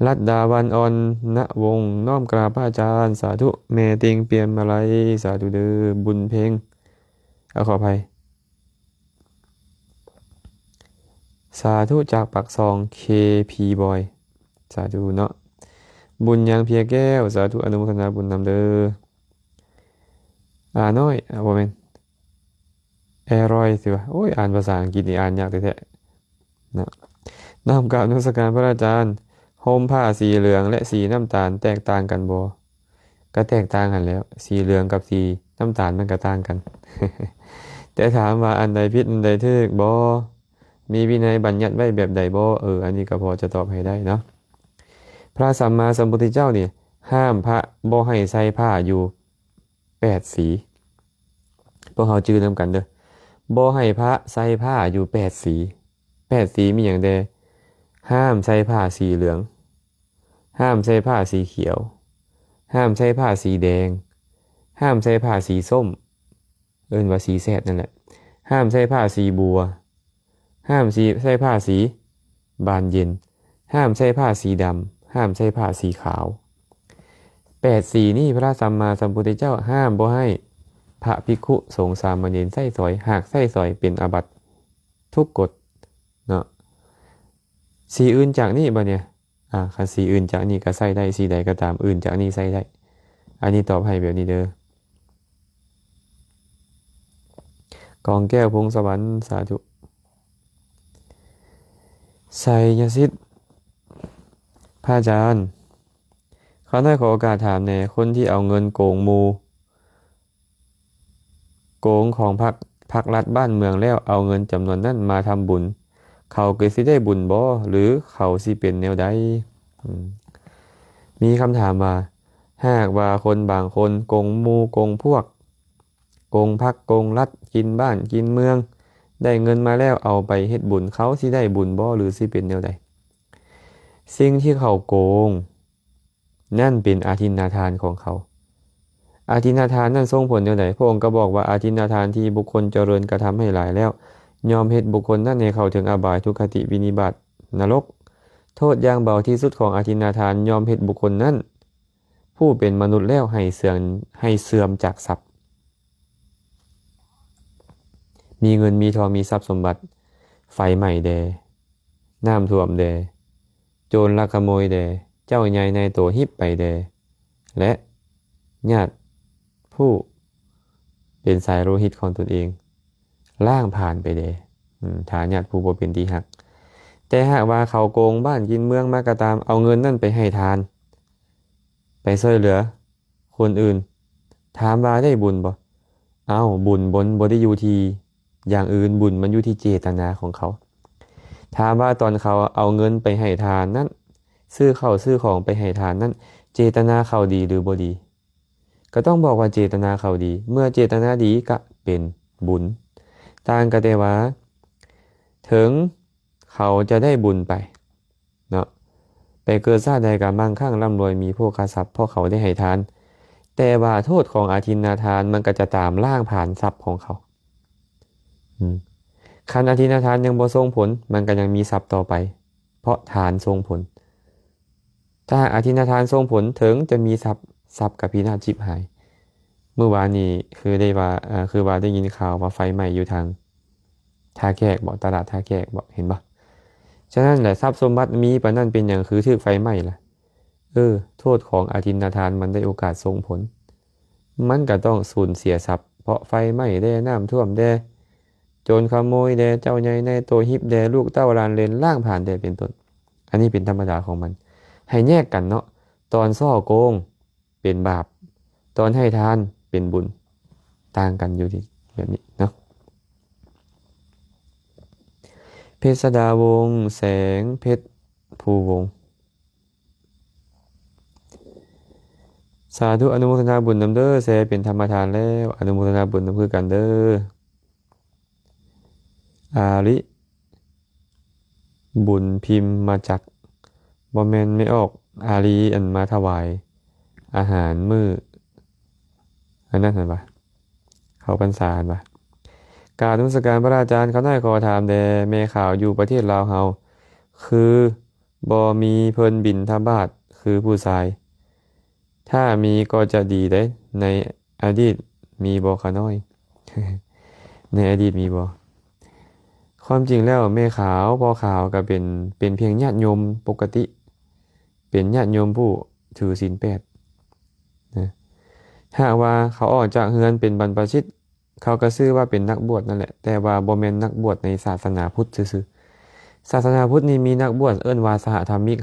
รัตดาวันออนณวงน้อมกราบพระอาจารย์สาธุแม่ติงเปลี่ยนมาลัยสาธุเด้อบุญเพ่งขออภัยสาธุจากปักซอง KP Boy สาธุเนาะบุญยังเพียแก้วสาธุอนุโมทนาบุญนำเด้อน้อยบ่แม่นแอรอยสิวะโอ้ยอ่านภาษาอังกฤษนี่อ่านยากแท้ๆนะนำกราบนมัสการพระอาจารย์ห่มผ้าสีเหลืองและสีน้ำตาลแตกต่างกันบ่ก็แตกต่างกันแล้วสีเหลืองกับสีน้ำตาลมันก็ต่างกัน แต่ถามว่าอันใดผิดอันใดถูกบ่มีวินัยบัญญัติไว้แบบใดบ่อันนี้ก็พอจะตอบให้ได้เนาะพระสัมมาสัมพุทธเจ้านี่ห้ามพระบ่ให้ใส่ผ้าอยู่8สีพวกเฮาจื้อนำกันเด้อบ่ให้พระใส่ผ้าอยู่8สี8สีมีหยังแดห้ามใส่ผ้าสีเหลืองห้ามใส่ผ้าสีเขียวห้ามใส่ผ้าสีแดงห้ามใส่ผ้าสีส้มเอิ้นว่าสีแสดนั่นแหละห้ามใส่ผ้าสีบัวห้ามใส่ผ้าสีบานเย็นห้ามใส่ผ้าสีดำห้ามใส่ผ้าสีขาว8สีนี่พระสัมมาสัมพุทธเจ้าห้ามบ่ให้พระภิกขุสงฆ์สามเณรใส่สอยหากใส่สอยเป็นอาบัติทุกกฎเนาะสีอื่นจากนี้บ่เนี่ยคันสีอื่นจากนี้ก็ใส่ได้สีใดก็ตามอื่นจากนี้ใส่ได้อันนี้ตอบให้แบบนี้เด้อกองแก้วพงสวรรค์สาธุไสยสิทธิ์พระอาจารย์เขาได้ขอโอกาสถามแหน่คนที่เอาเงินโกงหมู่โกงของพรรครัฐบ้านเมืองแล้วเอาเงินจำนวนนั้นมาทำบุญเขาก็สิได้บุญบ่หรือเขาสิเป็นแนวใดมีคำถามว่าหากว่าคนบางคนโกงหมู่โกงพวกโกงพรรคโกงรัฐกินบ้านกินเมืองได้เงินมาแล้วเอาไปเฮ็ดบุญเขาสิได้บุญบ่หรือสิเป็นแนวใดสิ่งที่เขาโกงนั่นเป็นอาทินนาทานของเขา อาทินนาทานนั้นส่งผลอย่างไรพระองค์ก็บอกว่าอาทินนาทานที่บุคคลเจริญกระทำให้หลายแล้วยอมเหตุบุคคลนั้นให้เข้าถึงอบายทุกขติวินิบาตนรกโทษอย่างเบาที่สุดของอาทินนาทานยอมเหตุบุคคลนั้นผู้เป็นมนุษย์แล้วให้เสื่อมจากทรัพย์มีเงินมีทองมีทรัพย์สมบัติไฟไหม้แดน้ำท่วมแดโจรลักขโมยแดเจ้าใหญ่ในตัวหิบไปแดและญาติผู้เป็นสายโลหิตของตนเองล่างผ่านไปแดฐานญาติผู้บ่เป็นที่หักแต่หากว่าเขาโกงบ้านกินเมืองมากระตามเอาเงินนั่นไปให้ทานไปช่วยเหลือคนอื่นถามว่าได้บุญบ่เอาบุญบ่ได้อยู่ที่อย่างอื่นบุญมันอยู่ที่เจตนาของเขาถามว่าตอนเขาเอาเงินไปให้ทานนั้นซื้อข้าวซื้อของไปให้ทานนั้นเจตนาเขาดีหรือบ่ดีก็ต้องบอกว่าเจตนาเขาดีเมื่อเจตนาดีก็เป็นบุญต่างกันแต่ว่าถึงเขาจะได้บุญไปเนาะไปเกิดชาติใดก็มั่งคั่งร่ำรวยมีโภคทรัพย์เพราะเขาได้ให้ทานแต่ว่าโทษของอาทินนาทานมันก็จะตามล่างผ่านทรัพย์ของเขาคันอาทินนาทานยังบ่ส่งผลมันก็ยังมีทรัพย์ต่อไปเพราะทานส่งผลถ้าอาทินนาทานส่งผลถึงจะมีทรัพย์กับพินาศชิบหายเมื่อวานนี้คือได้ว่าคือว่าได้ยินข่าวว่าไฟไหม้อยู่ทางท่าแขกบอกตลาดท่าแขกบอกเห็นปะฉะนั้นแหละทรัพย์สมบัติมีปะนั่นเป็นอย่างคือถูกไฟไหม้ล่ะโทษของอาทินนาทานมันได้โอกาสส่งผลมันก็ต้องสูญเสียทรัพย์เพราะไฟไหม้ได้น้ำท่วมได้โจรขโมยได้เจ้าใหญ่ในตัวหิบได้ลูกเต้าลานเลนล่างผ่านได้เป็นต้นอันนี้เป็นธรรมดาของมันให้แยกกันเนาะตอนซ่อโกงเป็นบาปตอนให้ทานเป็นบุญต่างกันอยู่ที่แบบนี้เนาะเพชรสดาวงศ์แสงเพชรภูวงศ์สาธุอนุโมทนาบุญนำเด้อแสเป็นธรรมทานแล้วอนุโมทนาบุญนำคือกันเด้ออาริบุญพิมพ์มาจากบอมเมนไม่ออกอารีอันมาถวายอาหารมื้ออันนั้นเห็นปะเขาพรรษาเห็นปะกรารนมัสการพระอาจารย์เขาได้ขอถามแด่แม่ข่าวอยู่ประเทศลาวเฮาคือบ่มีเพิ่นบิณฑบาตคือผู้ชาย ถ้ามีก็จะดีได้ในอดีตมีบ่คะน้อย ในอดีตมีบ่ความจริงแล้วแม่ขาวพ่อขาวก็เป็นเพียงญาติโยมปกติเป็นญาติโยมผู้ถือศีลแปดนะถ้าว่าเขาออกจากเฮือนเป็นบรรพชิตเขาก็ชื่อว่าเป็นนักบวชนั่นแหละแต่ว่าบ่แม่นนักบวชในศาสนาพุทธซื่อๆศาสนาพุทธนี่มีนักบวชเอิ้นว่าสหธรรมิก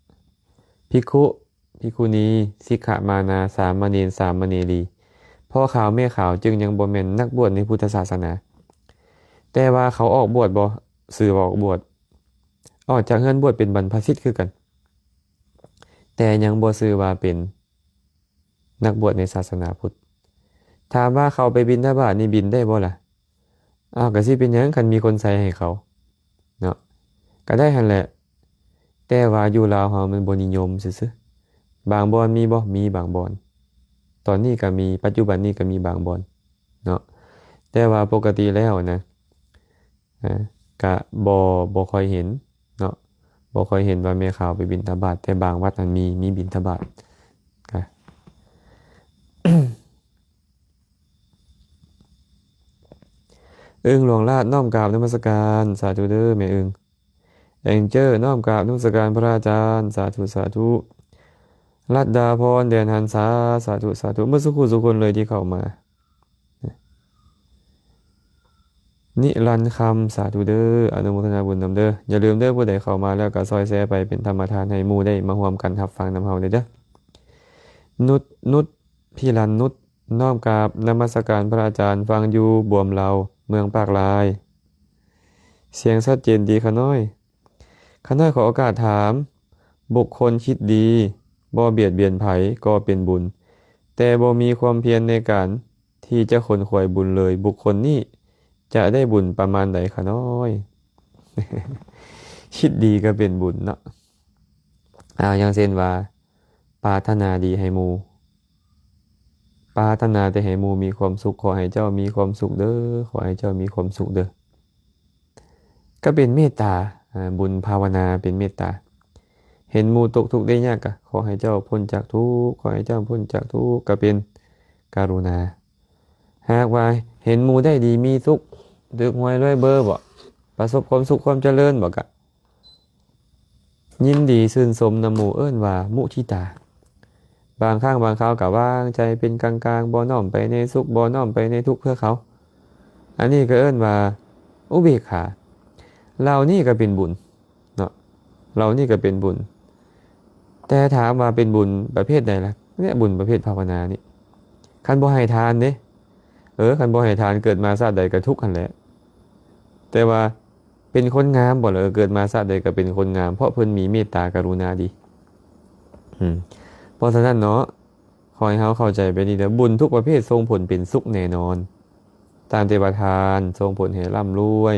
5ภิกขุภิกขุณีสิกขมานาสามเณรสามเณรีพ่อขาวแม่ขาวจึงยังบ่แม่นนักบวชในพุทธศาสนาแต่ว่าเขาออกบวชบ่สื่อบอกบวชออกจากเฮือนบวชเป็นบรรพชิตคือกันแต่ยังบ่ชื่อว่าเป็นนักบวชในศาสนาพุทธถามว่าเขาไปบิณฑบาตนี่บิณได้บ่ล่ะก็สิเป็นหยังคันมีคนใส่ให้เขาเนาะก็ได้หั่นแหละแต่ว่าอยู่ลาวเฮามันบ่นิยมซื่อๆบางบ่อนมีบ่มีบางบ่อนตอนนี้ก็มีปัจจุบันนี้ก็มีบางบ่อนเนาะแต่ว่าปกติแล้วนะก็บ่ค่อยเห็นเนาะบ่ค่อยเห็นว่าแม่ขาวไปบิณฑบาตแต่บางวัดนั้นมีบิณฑบาตก็ อึ้งหลวงลาดน้อมกราบนมัสการสาธุเด้อแม่อึ้งแองเจอร์น้อมกราบนมัสการพระอาจารย์สาธุสาธุรัตดาพรเดนหันษาสาธุสาธุเมื่อสักครู่ทุกคนเลยที่เข้ามานิรันดร์คำสาธุเด้ออนุโมทนาบุญนำเด้ออย่าลืมเด้อผู้ใดเข้ามาแล้วก็ซอยแชร์ไปเป็นธรรมทานให้หมู่ได้มาร่วมกันรับฟังนำเฮาเด้อนุชพี่รันนุชน้อมกราบนมัสการพระอาจารย์ฟังอยู่บวมเราเมืองปากลายเสียงชัดเจนดีขาน้อยขอโอกาสถามบุคคลคิดดีบ่เบียดเบียนไผก็เป็นบุญแต่บ่มีความเพียรในการที่จะขนขวายบุญเลยบุคคลนี้จะได้บุญประมาณใดขาน้อย คิดดีก็เป็นบุญเนาะอย่างเช่นว่าปรารถนาดีให้หมู่ ปรารถนาแต่ให้หมู่มีความสุขขอให้เจ้ามีความสุขเด้อขอให้เจ้ามีความสุขเด้อก็เป็นเมตตาบุญภาวนาเป็นเมตตาเห็นหมู่ตกทุกข์ได้ยากก็ขอให้เจ้าพ้นจากทุกข์ขอให้เจ้าพ้นจากทุกข์ก็เป็นกรุณาหากว่าเห็นหมู่ได้ดีมีสุขถูกหวยรวยเบอร์บ่ประสบความสุขความเจริญบ่ก็ยินดีชื่นชมนำหมู่เอิ้นว่ามุทิตาบางครั้งบางคราวก็วางใจเป็นกลางๆบ่น้อมไปในสุขบ่น้อมไปในทุกข์เพื่อเขาอันนี้ก็เอิ้นว่าอุเบกขาเรานี่ก็เป็นบุญเนาะเรานี่ก็เป็นบุญแต่ถามว่าเป็นบุญประเภทใดล่ะเนี่ยบุญประเภทภาวนานี่คันบ่ให้ทานเด้คันบ่ให้ทานเกิดมาชาติใดก็ทุกข์หั่นแหละแต่ว่าเป็นคนงามบ่เกิดมาชาติใดก็เป็นคนงามเพราะเพิ่นมีเมตตากรุณาดีเพราะฉะนั้นเนาะขอให้เฮาเข้าใจไปดีเด้อบุญทุกประเภทส่งผลเป็นสุขแน่นอนตามเทวทานส่งผลให้ร่ำรวย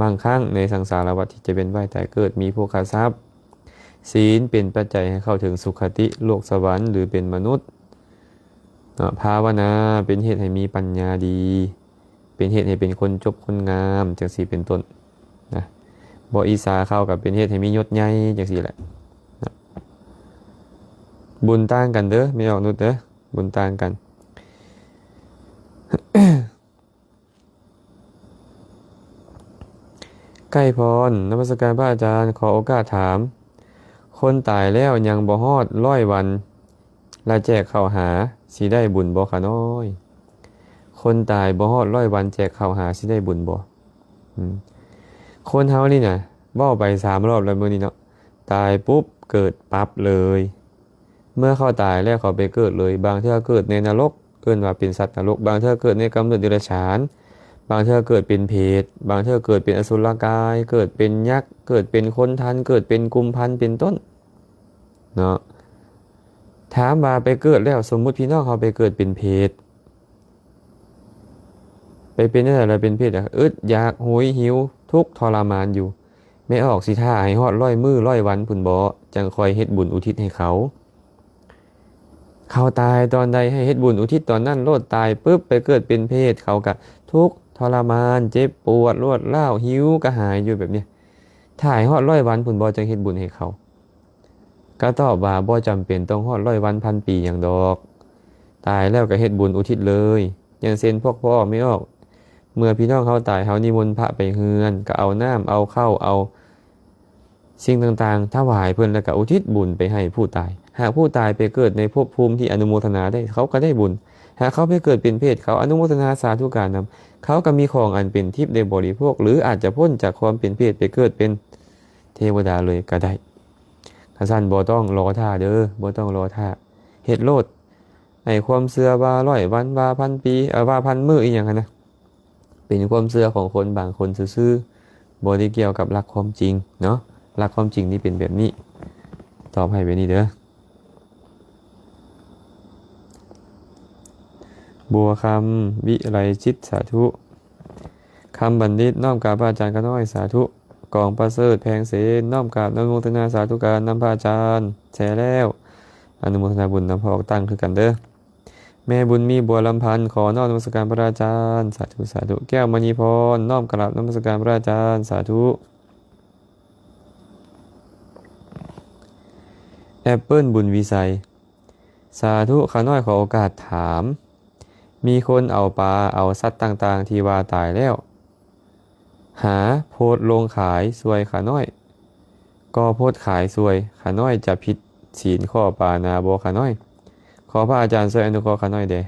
บางครั้งในสังสารวัฏที่จะเป็นว่ายตายเกิดมีโภคทรัพย์ศีลเป็นปัจจัยให้เข้าถึงสุขติโลกสวรรค์หรือเป็นมนุษย์ภาวนาเป็นเหตุให้มีปัญญาดีเป็นเหตุให้เป็นคนจบคนงามจังซี่เป็นต้นนะบ่อีสาเข้ากับเป็นเหตุให้มียศใหญ่จังซี่แหละนะบุญต่างกันเด้อไม่ออกนุดเด้อบุญต่างกัน ใกล้พรนมัสการพระอาจารย์ขอโอกาสถามคนตายแล้วยังบ่ฮอด100 วันและแจกข้าวหาสิได้บุญบ่คะน้อยคนตายบ่ฮอด100 วันแจกข้าวหาสิได้บุญบ่คนเฮานี่น่ะเว้าไป3 รอบแล้วมื้อนี้เนาะตายปุ๊บเกิดปั๊บเลยเมื่อเขาตายแล้วเขาไปเกิดเลยบางเทื่อเกิดในนรกเอิ้นว่าเป็นสัตว์นรกบางเทื่อเกิดในกำเนิดเดรัจฉานบางเทื่อเกิดเป็นเพศบางเทื่อเกิดเป็นอสุรกายเกิดเป็นยักษ์เกิดเป็นคนทันเกิดเป็นกุมพันเป็นต้นเนาะถามว่าไปเกิดแล้วสมมุติพี่น้องเขาไปเกิดเป็นเพศไปเป็นอะไรเป็นเพศอึดอยากโหยหิวทุกข์ทรมานอยู่ไม่ออกสิท่าให้ฮอด100 มื้อ100 วันพุ่นบ่จังคอยเฮ็ดบุญอุทิศให้เขาตายตอนใดให้เฮ็ดบุญอุทิศตอนนั้นโลดตายปุ๊บไปเกิดเป็นเพศเขาก็ทุกข์ทรมานเจ็บปวดรวดร้าวหิวกระหายอยู่แบบนี้ถ่ายฮอด100 วันพุ่นบ่จังเฮ็ดบุญให้เขาก็ตอบว่าบ่จำเป็นต้องฮอด100 วันพันปีหยังดอกตายแล้วก็เฮ็ดบุญอุทิศเลยอย่างเช่นพวกพ่อไม่ออกเมื่อพี่น้องเขาตายเขานิมนต์พระไปเฮือนก็เอาน้ำเอาข้าวเอาสิ่งต่างๆถวายเพิ่นแล้วก็อุทิศบุญไปให้ผู้ตายหากผู้ตายไปเกิดในภพภูมิที่อนุโมทนาได้เขาก็ได้บุญหากเขาไปเกิดเป็นเพศเขาอนุโมทนาสาธุการนำเขาก็มีของอันเป็นทิพย์ได้บริโภคหรืออาจจะพ้นจากความเป็นเพศไปเกิดเป็นเทวดาเลยก็ได้ท่านบ่ต้องรอท่าเด้อบ่ต้องรอท่าเฮ็ดโลดให้ความเชื่อว่า100 วันว่าพันปีว่าพันมื้ออีหยังนะเป็นความเชื่อของคนบางคนซื่อๆบ่ได้เกี่ยวกับหลักความจริงเนาะหลักความจริงนี่เป็นแบบนี้ตอบให้แบบนี้เด้อบัวคำวิไลจิตสาธุคำบัณฑิตน้อมกราบพระอาจารย์ก็น้อยสาธุกองประเสริฐแพงเสนน้อมกราบนโมทนาสาธุการนำพระอาจารย์แชร์แล้วอนุโมทนาบุญนำพระออกตั้งคือกันเด้อแม่บุญมีบัวลำพันธ์ขอน้อมนมัสการพระอาจารย์สาธุสาธุแก้วมณีพรน้อมกราบนมัสการพระอาจารย์สาธุแอปเปิลบุญวิสัยสาธุข้าน้อยขอโอกาสถามมีคนเอาปลาเอาสัตว์ต่างๆที่ว่าตายแล้วหาโพดลงขายสวยข้าน้อยก็โพดขายสวยข้าน้อยจะผิดศีลข้อปานาบ่ข้าน้อยขอพระอาจารย์ช่วยอนุเคราะห์ข้าน้อยเด้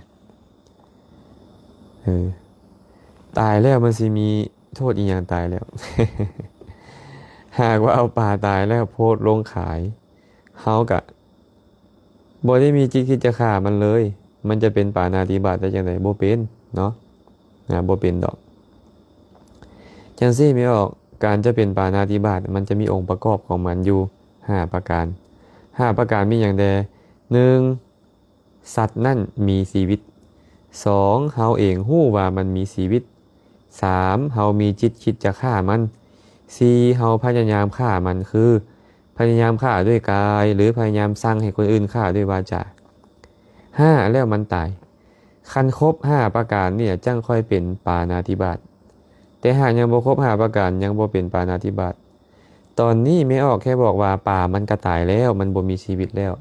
ตายแล้วมันสิมีโทษอีหยังตายแล้ว หากว่าเอาปลาตายแล้วโพดลงขายเฮากะบ่ได้มีจิตที่จะฆ่ามันเลยมันจะเป็นปาณาติบาตได้จังได๋บ่เป็นเนาะบ่เป็นดอกจังซี่ไม่ออกการจะเป็นปาณาติบาตมันจะมีองค์ประกอบของมันอยู่5 ประการ5 ประการมีหยังแด1สัตว์นั่นมีชีวิต2เฮาเองฮู้ว่ามันมีชีวิต3เฮามีจิตคิดจะฆ่ามัน4เฮาพยายามฆ่ามันคือพยายามฆ่าด้วยกายหรือพยายามสั่งให้คนอื่นฆ่าด้วยวาจา ห้าแล้วมันตายคันครบห้าประการเนี่ยจังค่อยเป็นปาณาติบาตแต่หากยังบ่ครบห้าประการยังบ่เป็นปาณาติบาตตอนนี้ไม่ออกแค่บอกว่าป่ามันก็ตายแล้วมันบ่มีชีวิตแล้ว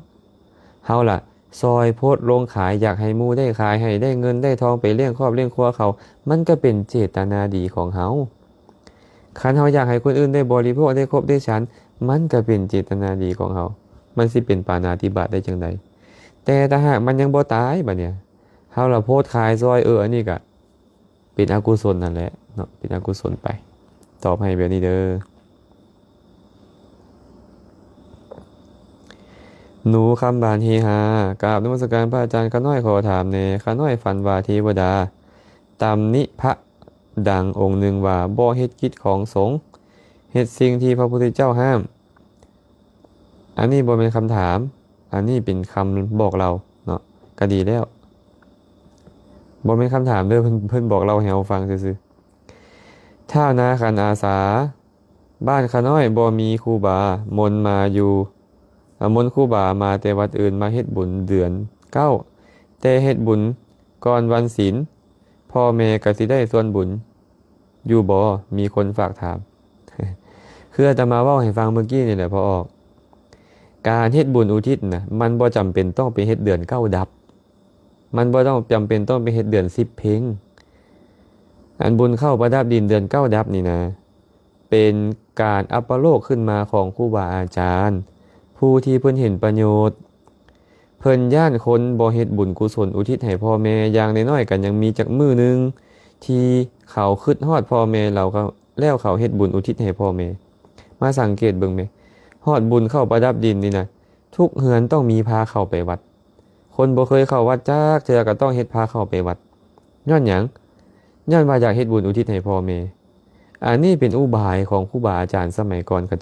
เฮาล่ะซอยโพดลงขายอยากให้หมู่ได้ขายให้ได้เงินได้ทองไปเลี้ยงครอบเลี้ยงครัวเขามันก็เป็นเจตนาดีของเฮาคันเฮาอยากให้คนอื่นได้บริโภคได้ครบได้ฉันมันก็เป็นเจตนาดีของเฮามันสิเป็นปาณาติบาตได้จังใดแต่ถ้าหากมันยังบ่ตายบัดเนี่ยเฮาล่ะโพดขายซอยอันนี้ก็เป็นอกุศลนั่นแหละเนาะเป็นอกุศลไปตอบให้แบบนี้เด้อหนูคำบานเฮฮากราบนมัสการพระอาจารย์ข้าน้อยขอถามแน่ข้าน้อยฝันว่าเทวดาตำหนิพระดังองค์หนึ่งว่าบ่เฮ็ดกิจของสงฆ์เฮ็ดสิ่งที่พระพุทธเจ้าห้ามอันนี้บ่เป็นคำถามอันนี้เป็นคำบอกเราเนาะก็ดีแล้วบ่เป็นคำถามเด้อเพิ่นบอกเราให้เราฟังซื่อๆถ้านาคันอาสาบ้านข้าน้อยบ่มีครูบามนต์มาอยู่มนต์ครูบามาแต่วัดอื่นมาเฮ็ดบุญเดือนเก้าแต่เฮ็ดบุญก่อนวันศีลพ่อแม่ก็สิได้ส่วนบุญอยู่บ่มีคนฝากถาม คืออาตมาเว้าให้ฟังเมื่อกี้นี่แหละพอออกการเฮ็ดบุญอุทิศนะมันบ่จำเป็นต้องไปเฮ็ดเดือนเก้าดับมันบ่ต้องจำเป็นต้องไปเฮ็ดเดือน10เพ็งอันบุญเข้าประดับดินเดือนเก้าดับนี่นะเป็นการอัปโลกขึ้นมาของครูบาอาจารย์ผู้ที่เพิ่นเห็นประโยชน์เพิ่นย่านคนบ่เฮ็ดบุญกุศลอุทิศให้พ่อแม่อย่างน้อยๆกันยังมีจักมื้อนึงที่เขาคิดฮอดพ่อแม่เราก็แล้วเขาเฮ็ดบุญอุทิศให้พ่อแม่มาสังเกตเบิ่งแม่ฮอดบุญเข้าประดับดินนี่นะทุกเฮือนต้องมีพาเข้าไปวัดคนบ่เคยเข้าวัดจักเทื่อก็ต้องเฮ็ดพาเข้าไปวัดย้อนหยังย้อนว่าอยากเฮ็ดบุญอุทิศให้พ่อแม่อันนี้เป็นอุบายของครูบาอาจารย์สมัยก่อนเขา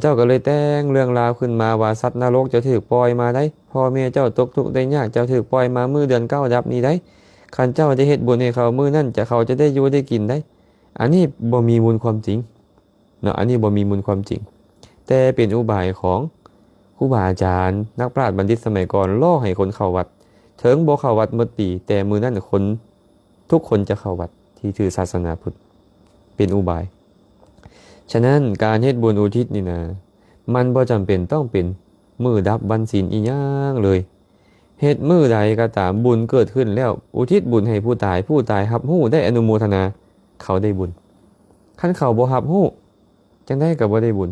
เจ้าก็เลยแต่งเรื่องราวขึ้นมาว่าสัตว์นรกจะถูกปล่อยมาได้พ่อแม่เจ้าตกทุกข์ได้ยากเจ้าถูกปล่อยมามื้อเดือนเก้าดับนี้ได้คันเจ้าจะเฮ็ดบุญให้เขามื้อนั้นเขาจะได้อยู่ได้กินได้อันนี้บ่มีมูลความจริงเนาะอันนี้บ่มีมูลความจริงแต่เป็นอุบายของครูบาอาจารย์นักปราชญ์บัณฑิตสมัยก่อนล่อให้คนเข้าวัดถึงบ่เข้าวัดหมดปีแต่มื้อนั้นคนทุกคนจะเข้าวัดที่ถือศาสนาพุทธเป็นอุบายฉะนั้นการเฮ็ดบุญอุทิศนี่นะมันบ่จำเป็นต้องเป็นมื้อดับวันศีลอีหยังเลยเฮ็ดมื้อใดก็ตามบุญเกิดขึ้นแล้วอุทิศบุญให้ผู้ตายรับรู้ได้อนุโมทนาเขาได้บุญคันเขาบ่รับรู้จังได๋ก็บ่ได้บุญ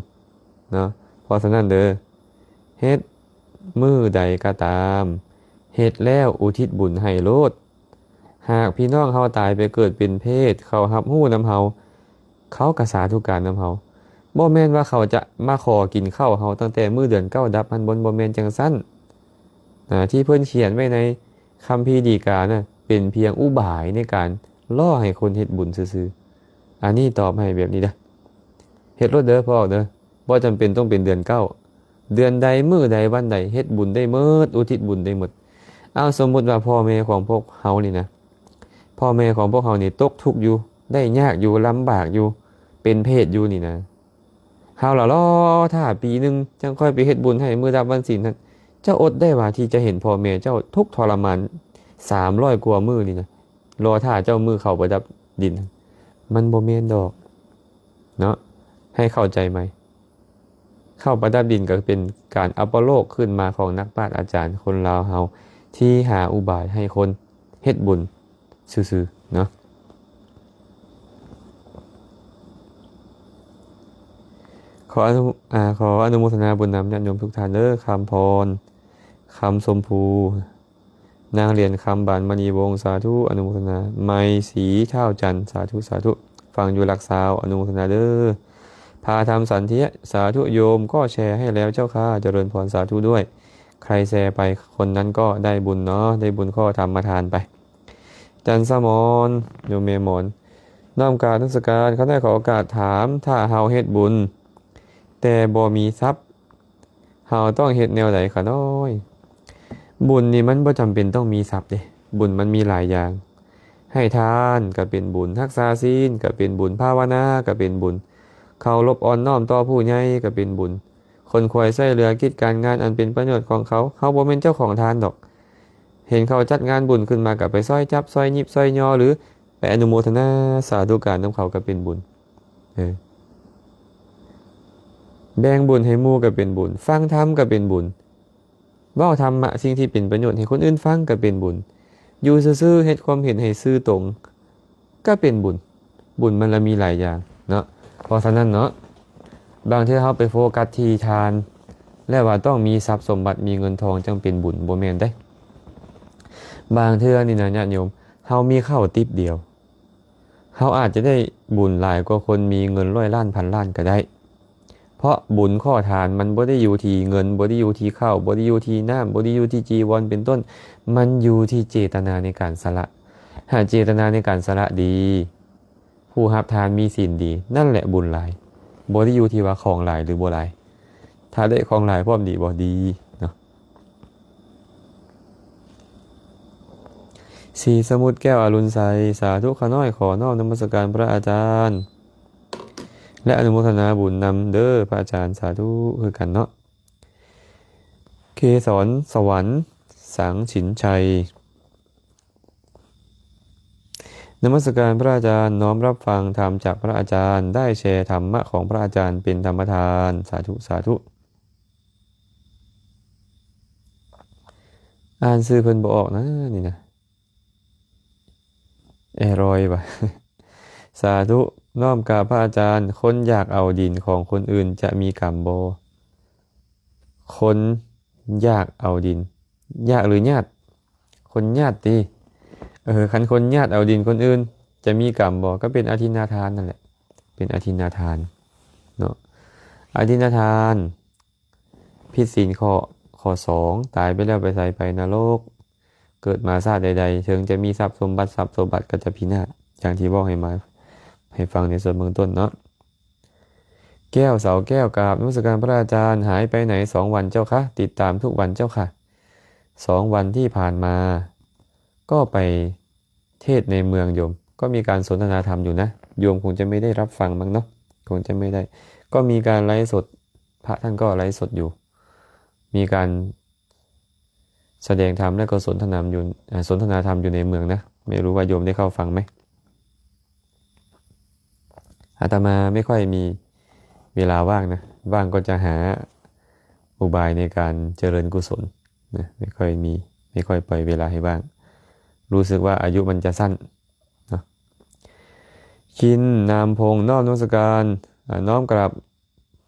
เนาะเพราะฉะนั้นเด้อเฮ็ดมื้อใดก็ตามเฮ็ดแล้วอุทิศบุญให้โลดหากพี่น้องเฮาตายไปเกิดเป็นเพศเขารับรู้นำเฮาเขาก็สาธุการนำเฮาบ่แม่นว่าเขาจะมาขอกินข้าวเฮาตั้งแต่มื้อเดือนเก้าดับมันบ่แม่นจังซั่นที่เพิ่นเขียนไว้ในคัมภีร์ฎีกาน่ะเป็นเพียงอุบายในการล่อให้คนเฮ็ดบุญซื่อๆอันนี้ตอบให้แบบนี้เด้อเฮ็ดโลดเด้อพ่อเด้อบ่จำเป็นต้องเป็นเดือนเก้าเดือนใดมื้อใดวันใดเฮ็ดบุญได้หมดอุทิศบุญได้หมดเอาสมมุติว่าพ่อแม่ของพวกเฮานี่นะพ่อแม่ของพวกเฮานี่ตกทุกข์อยู่ได้ยากอยู่ลำบากอยู่เป็นเพศอยู่นี่นะเฮาล่ะรอถ้าปีนึงจังค่อยไปเฮ็ดบุญให้มื้อดับวันศีลนั้นเจ้าอดได้ว่าที่จะเห็นพ่อแม่เจ้าทุกข์ทรมาน300กว่ามื้อนี่นะรอถ้าเจ้ามื้อเข้าประดับดินมันบ่แม่นดอกเนาะให้เข้าใจไหมเข้าประดับดินก็เป็นการอัปโลกขึ้นมาของนักปราชญ์อาจารย์คนลาวเฮาที่หาอุบายให้คนเฮ็ดบุญซื่อๆเนาะขออนุโมทนาบุญนำญาติโยมทุกท่านเด้อคำพรคำสมภูนางเรียนคำบานมณีวงศ์สาธุอนุโมทนาไมสีเท่าจันทร์สาธุสาธุฟังอยู่หลักสาวอนุโมทนาเด้อพาทำสันเทียสาธุโยมก็แชร์ให้แล้วเจ้าค่ะเจริญพรสาธุด้วยใครแชร์ไปคนนั้นก็ได้บุญเนาะได้บุญข้อทำมาทานไปจันทร์สมรโยมเมมอนน้อมกราบนมัสการเขาได้ขอโอกาสถามถ้าเฮาเฮ็ดบุญแต่บ่มีทรัพย์เฮาต้องเฮ็ดแนวใดคะน้อยบุญนี่มันบ่จำเป็นต้องมีทรัพย์เด้บุญมันมีหลายอย่างให้ทานก็เป็นบุญรักษาศีลก็เป็นบุญภาวนาก็เป็นบุญเคารพอ่อนน้อมต่อผู้ใหญ่ก็เป็นบุญคนควรช่วยเหลือกิจการงานอันเป็นประโยชน์ของเขาบ่แม่นเจ้าของทานดอก เห็นเขาจัดงานบุญขึ้นมากับไปซอยจับซอยยิบซอยยอหรือไปอนุโมทนาสาธุการนำเขาก็เป็นบุญแบ่งบุญให้หมู่ก็เป็นบุญฟังธรรมก็เป็นบุญเว้าธรรมะสิ่งที่เป็นประโยชน์ให้คนอื่นฟังก็เป็นบุญอยู่ซื่อๆเฮ็ดความเห็นให้ซื่อตรงก็เป็นบุญมันละมีหลายอย่างเนาะเพราะฉะนั้นเนาะบางทีเฮาไปโฟกัสที่ทานและว่าต้องมีทรัพย์สมบัติมีเงินทองจังเป็นบุญบ่แม่นได้บางเทื่อนี่นะญาติโยมเฮามีข้าวติ๊บเดียวเฮาอาจจะได้บุญหลายกว่าคนมีเงิน100 ล้านพันล้านก็ได้เพราะบุญข้อทานมันบ่ได้อยู่ที่เงินบ่ได้อยู่ที่ข้าวบ่ได้อยู่ที่น้ำบ่ได้อยู่ที่จีวรเป็นต้นมันอยู่ที่เจตนาในการสละหากเจตนาในการสละดีผู้รับทานมีศีลดีนั่นแหละบุญหลายบ่ได้อยู่ที่ว่าของหลายหรือบ่หลายถ้าได้ของหลายพร้อมดีบ่ดีเนาะสีสมุทรแก้วอรุณไสยสาธุข้าน้อยขอน้อมนมัสการพระอาจารย์และอนุโมทนาบุญนำเด้อพระอาจารย์สาธุคือกันเนาะเกศรสวรรค์สังฉินชัยนมัสการพระอาจารย์น้อมรับฟังธรรมจากพระอาจารย์ได้แชร์ธรรมะของพระอาจารย์เป็นธรรมทานสาธุสาธุอ่านซื้อเพิ่นบ่ออกนะนี่นะรอยว่ะสาธุน้อมกราบพระอาจารย์คนอยากเอาดินของคนอื่นจะมีกรรมบ่คนอยากเอาดินอยากหรือญาติคนญาติติคันคนญาติเอาดินคนอื่นจะมีกรรมบ่ก็เป็นอทินนาทานนั่นแหละเป็นอทินนาทานเนาะอทินนาทานผิดศีลข้อ2ตายไปแล้วไปใส่ไปนรกเกิดมาชาติใดๆถึงจะมีทรัพย์สมบัติก็จะพินาศอย่างที่บอกให้ฟังในส่วนเบื้องต้นเนาะแก้วเสาแก้วกราบนมัสการพระอาจารย์หายไปไหน2 วันเจ้าคะติดตามทุกวันเจ้าค่ะ2 วันที่ผ่านมาก็ไปเทศในเมืองโยมก็มีการสนทนาธรรมอยู่นะโยมคงจะไม่ได้รับฟังมั้งเนาะคงจะไม่ได้ก็มีการไลฟ์สดพระท่านก็ไลฟ์สดอยู่มีการแสดงธรรมและก็สนทนาธรรมอยู่ในเมืองนะไม่รู้ว่าโยมได้เข้าฟังไหมอาตมาไม่ค่อยมีเวลาว่างนะว่างก็จะหาอุบายในการเจริญกุศลนะไม่ค่อยปล่อยเวลาให้ว่างรู้สึกว่าอายุมันจะสั้นนะคินนามพงษ์น้อมนมัสการน้อมกราบ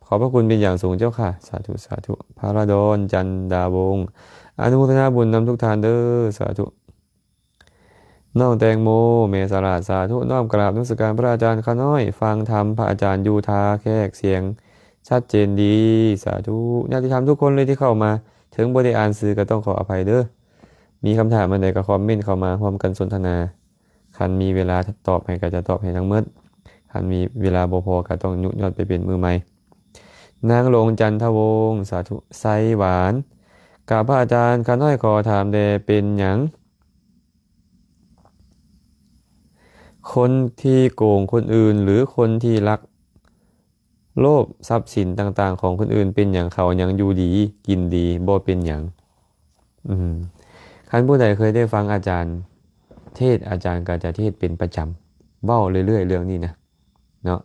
ขอบพระคุณเป็นอย่างสูงเจ้าค่ะสาธุสาธุพระราดอนจันดาวงศ์อนุโมทนาบุญนำทุกทานเด้อสาธุน้องแตงโมเมสราสาธุน้อมกราบนมัสการพระอาจารย์ข้าน้อยฟังธรรมพระอาจารย์ยูทาแขกเสียงชัดเจนดีสาธุญาติธรรมทุกคนเลยที่เข้ามาถึงบ่ได้อ่านสื่อก็ต้องขออภัยเด้อมีคำถามอันใดก็คอมเมนต์เข้ามาพร้อมกันสนทนาคันมีเวลาตอบให้ก็จะตอบให้ทั้งหมดคันมีเวลาบ่พอก็ต้องยุยอดไปเป็นมือใหม่นางลงจันทวงศ์สาธุไซหวานกราบพระอาจารย์ข้าน้อยขอถามแดเป็นหยังคนที่โกงคนอื่นหรือคนที่ลักโลภทรัพย์สินต่างๆของคนอื่นเป็นอย่างเขายังอยู่ดีกินดีบ่เป็นอย่างคันผู้ใดเคยได้ฟังอาจารย์เทศอาจารย์ก็จะเทศเป็นประจำเบ้าเรื่อยๆเรื่องนี้นะเนาะ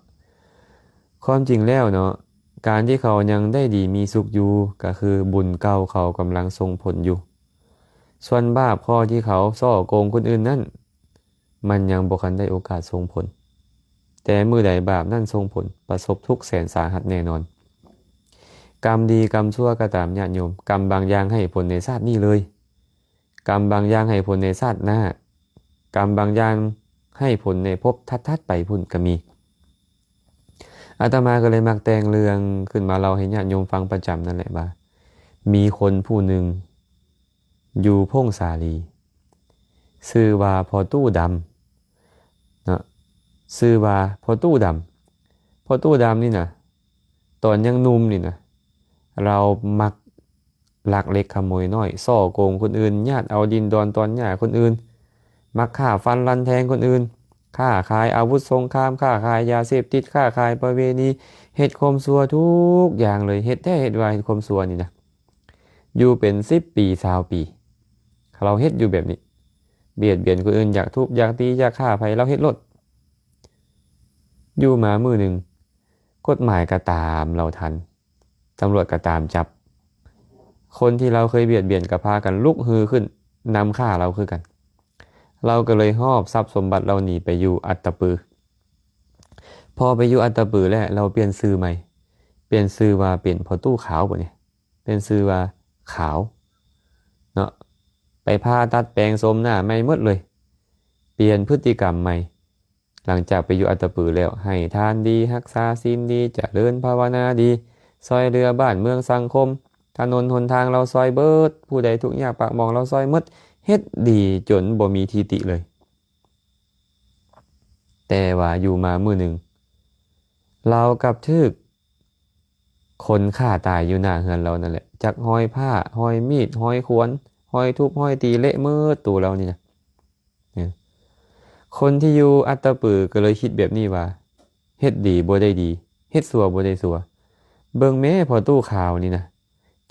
ความจริงแล้วเนาะการที่เขายังได้ดีมีสุขอยู่ก็คือบุญเก่าเขากำลังส่งผลอยู่ส่วนบาปข้อที่เขาซ่อโกงคนอื่นนั่นมันยังบ่คันได้โอกาสส่งผลแต่มื้อใดบาปนั่นส่งผลประสบทุกข์แสนสาหัสแน่นอนกรรมดีกรรมชั่วก็ตามญาติโยมกรรมบางอย่างให้ผลในชาตินี้เลยกรรมบางอย่างให้ผลในชาติหน้ากรรมบางอย่างให้ผลในภพทัดๆไปพุ่นก็มีอาตมาก็เลยมักแต่งเรื่องขึ้นมาเล่าให้ญาติโยมฟังประจำนั่นแหละว่ามีคนผู้หนึ่งอยู่พงสาลีชื่อว่าพ่อตู้ดำนะชื่อว่าพ่อตู้ดำนี่นะตอนยังหนุ่มนี่นะเรามักลักเล็กขโมยน้อยซ่อโกงคนอื่นญาติเอาดินดอนตอนหญ้าคนอื่นมักฆ่าฟันรันแทงคนอื่นค้าขายอาวุธสงครามค้าขายยาเสพติดค้าขายประเวณีเฮ็ดความชั่วทุกอย่างเลยเฮ็ดแท้เฮ็ดว่าเฮ็ดความชั่วนี่นะอยู่เป็น10 ปี20 ปี เราเฮ็ดอยู่แบบนี้เบียดเบียนคนอื่นอยากทุบอยากตีอยากฆ่าไผเราเฮ็ดรถอยู่มามื้อหนึงกฎหมายก็ตามเราทันตำรวจก็ตามจับคนที่เราเคยเบียดเบียนก็พากันลุกฮือขึ้นนำฆ่าเราคือกันเราก็เลยหอบทรัพย์สมบัติเราหนีไปอยู่อัตตปือพอไปอยู่อัตตปือแล้วเราเปลี่ยนชื่อใหม่เปลี่ยนชื่อว่าเป็นพ่อตู้ขาวบ่เนี่ยเป็นชื่อว่าขาวเนาะไปผ่าตัดแปลงโฉมหน้าใหม่หมดเลยเปลี่ยนพฤติกรรมใหม่หลังจากไปอยู่อัตตปือแล้วให้ทานดีรักษาศีลดีเจริญภาวนาดีซอยเรือบ้านเมืองสังคมถนนหนทางเราซอยเบิดผู้ใดทุกข์ยากปากหมองเราซอยหมดเฮ็ดดีจนบ่มีทีติเลยแต่ว่าอยู่มามื้อหนึ่งเรากับทึกคนฆ่าตายอยู่หน้าเฮือนเรานั่นแหละจักห้อยผ้าห้อยมีดห้อยขวานห้อยทุบห้อยตีเละมืดตัวเรานี่นะเนี่ยคนที่อยู่อัตตปือก็เลยคิดแบบนี้ว่าเฮ็ดดีบ่ได้ดีเฮ็ดชั่วบ่ได้ชั่วเบิ่งแม่พอตู้ข่าวนี่นะ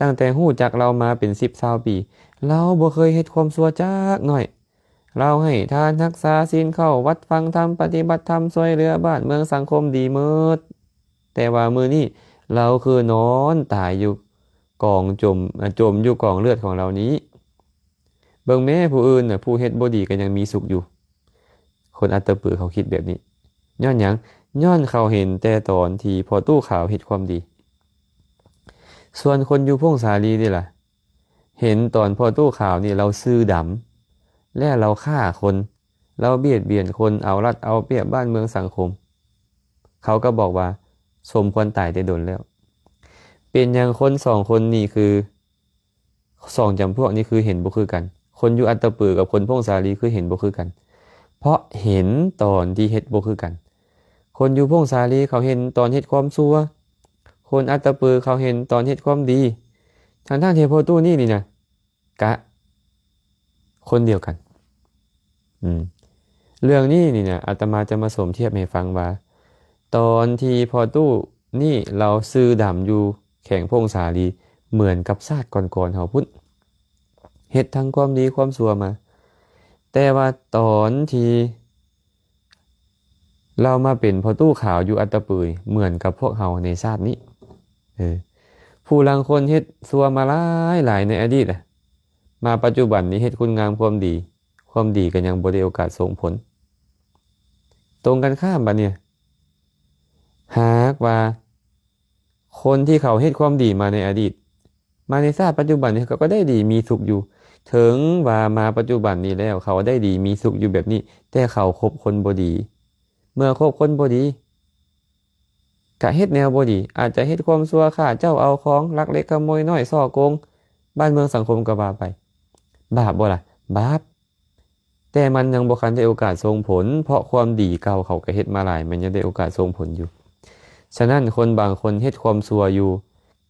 ตั้งแต่ฮู้จักเรามาเป็น10-20ปีเราบ่เคยเฮ็ดความชั่วจักหน่อยเราให้ทานรักษาศีลเข้าวัดฟังธรรมปฏิบัติธรรมช่วยเหลือบ้านเมืองสังคมดีหมดแต่ว่ามื้อนี้เราคือนอนตายอยู่กองจมอยู่กองเลือดของเรานี้เบิ่งแม่ผู้อื่นน่ะผู้เฮ็ดบ่ดีก็ยังมีสุขอยู่คนอัตตปือเขาคิดแบบนี้ย้อนหยังย้อนเขาเห็นแต่ตอนที่พอตู้ข่าวเฮ็ดความดีส่วนคนอยู่พงสาลีนี่ล่ะเห็นตอนพอตู้ข่าวนี่เราซื่อดำและเราฆ่าคนเราเบียดเบียนคนเอารัดเอาเปรียบบ้านเมืองสังคมเขาก็บอกว่าสมควรตายแต่โดนแล้วเป็นอย่างคน2 คนนี่คือ2 จำพวกนี้คือเห็นบ่คือกันคนอยู่อัตตปือกับคนพงสาลีคือเห็นบ่คือกันเพราะเห็นตอนที่เฮ็ดบ่คือกันคนอยู่พงสาลีเขาเห็นตอนเฮ็ดความชั่วคนอัตตปือเขาเห็นตอนเฮ็ดความดีทางเทพโพตู้นี่นะกะคนเดียวกันเรื่องนี้นี่นะอาตมาจะมาสมเทียบให้ฟังว่าตอนที่พอตู้นี่เราซื้อดำอยู่แข่งพงสาลีเหมือนกับชาติก่อนๆเฮาพุ่นเฮ็ดทั้งความดีความชั่วมาแต่ว่าตอนที่เรามาเป็นพอตู้ขาวอยู่อัตตปือเหมือนกับพวกเฮาในชาตินี้ผู้ลางคนเฮ็ดชั่วมาหลายในอดีตมาปัจจุบันนี้เฮ็ดคุณงามความดีก็ยังบ่ได้โอกาสส่งผลตรงกันข้ามบัดเนี่ยหากว่าคนที่เขาเฮ็ดความดีมาในอดีตมาในชาติปัจจุบันนี้เขาก็ได้ดีมีสุขอยู่ถึงว่ามาปัจจุบันนี้แล้วเขาได้ดีมีสุขอยู่แบบนี้แต่เขาคบคนบ่ดีเมื่อคบคนบ่ดีก็เฮ็ดแนวบ่ดีอาจจะเฮ็ดความชั่วฆ่าเจ้าเอาของลักเล็กขโมยน้อยซ่อโกงบ้านเมืองสังคมก็ว่าไปบาปบ่ล่ะบาปแต่มันยังบ่คันได้โอกาสส่งผลเพราะความดีเก่าเขาก็เฮ็ดมาหลายมันยังได้โอกาสส่งผลอยู่ฉะนั้นคนบางคนเฮ็ดความชั่วอยู่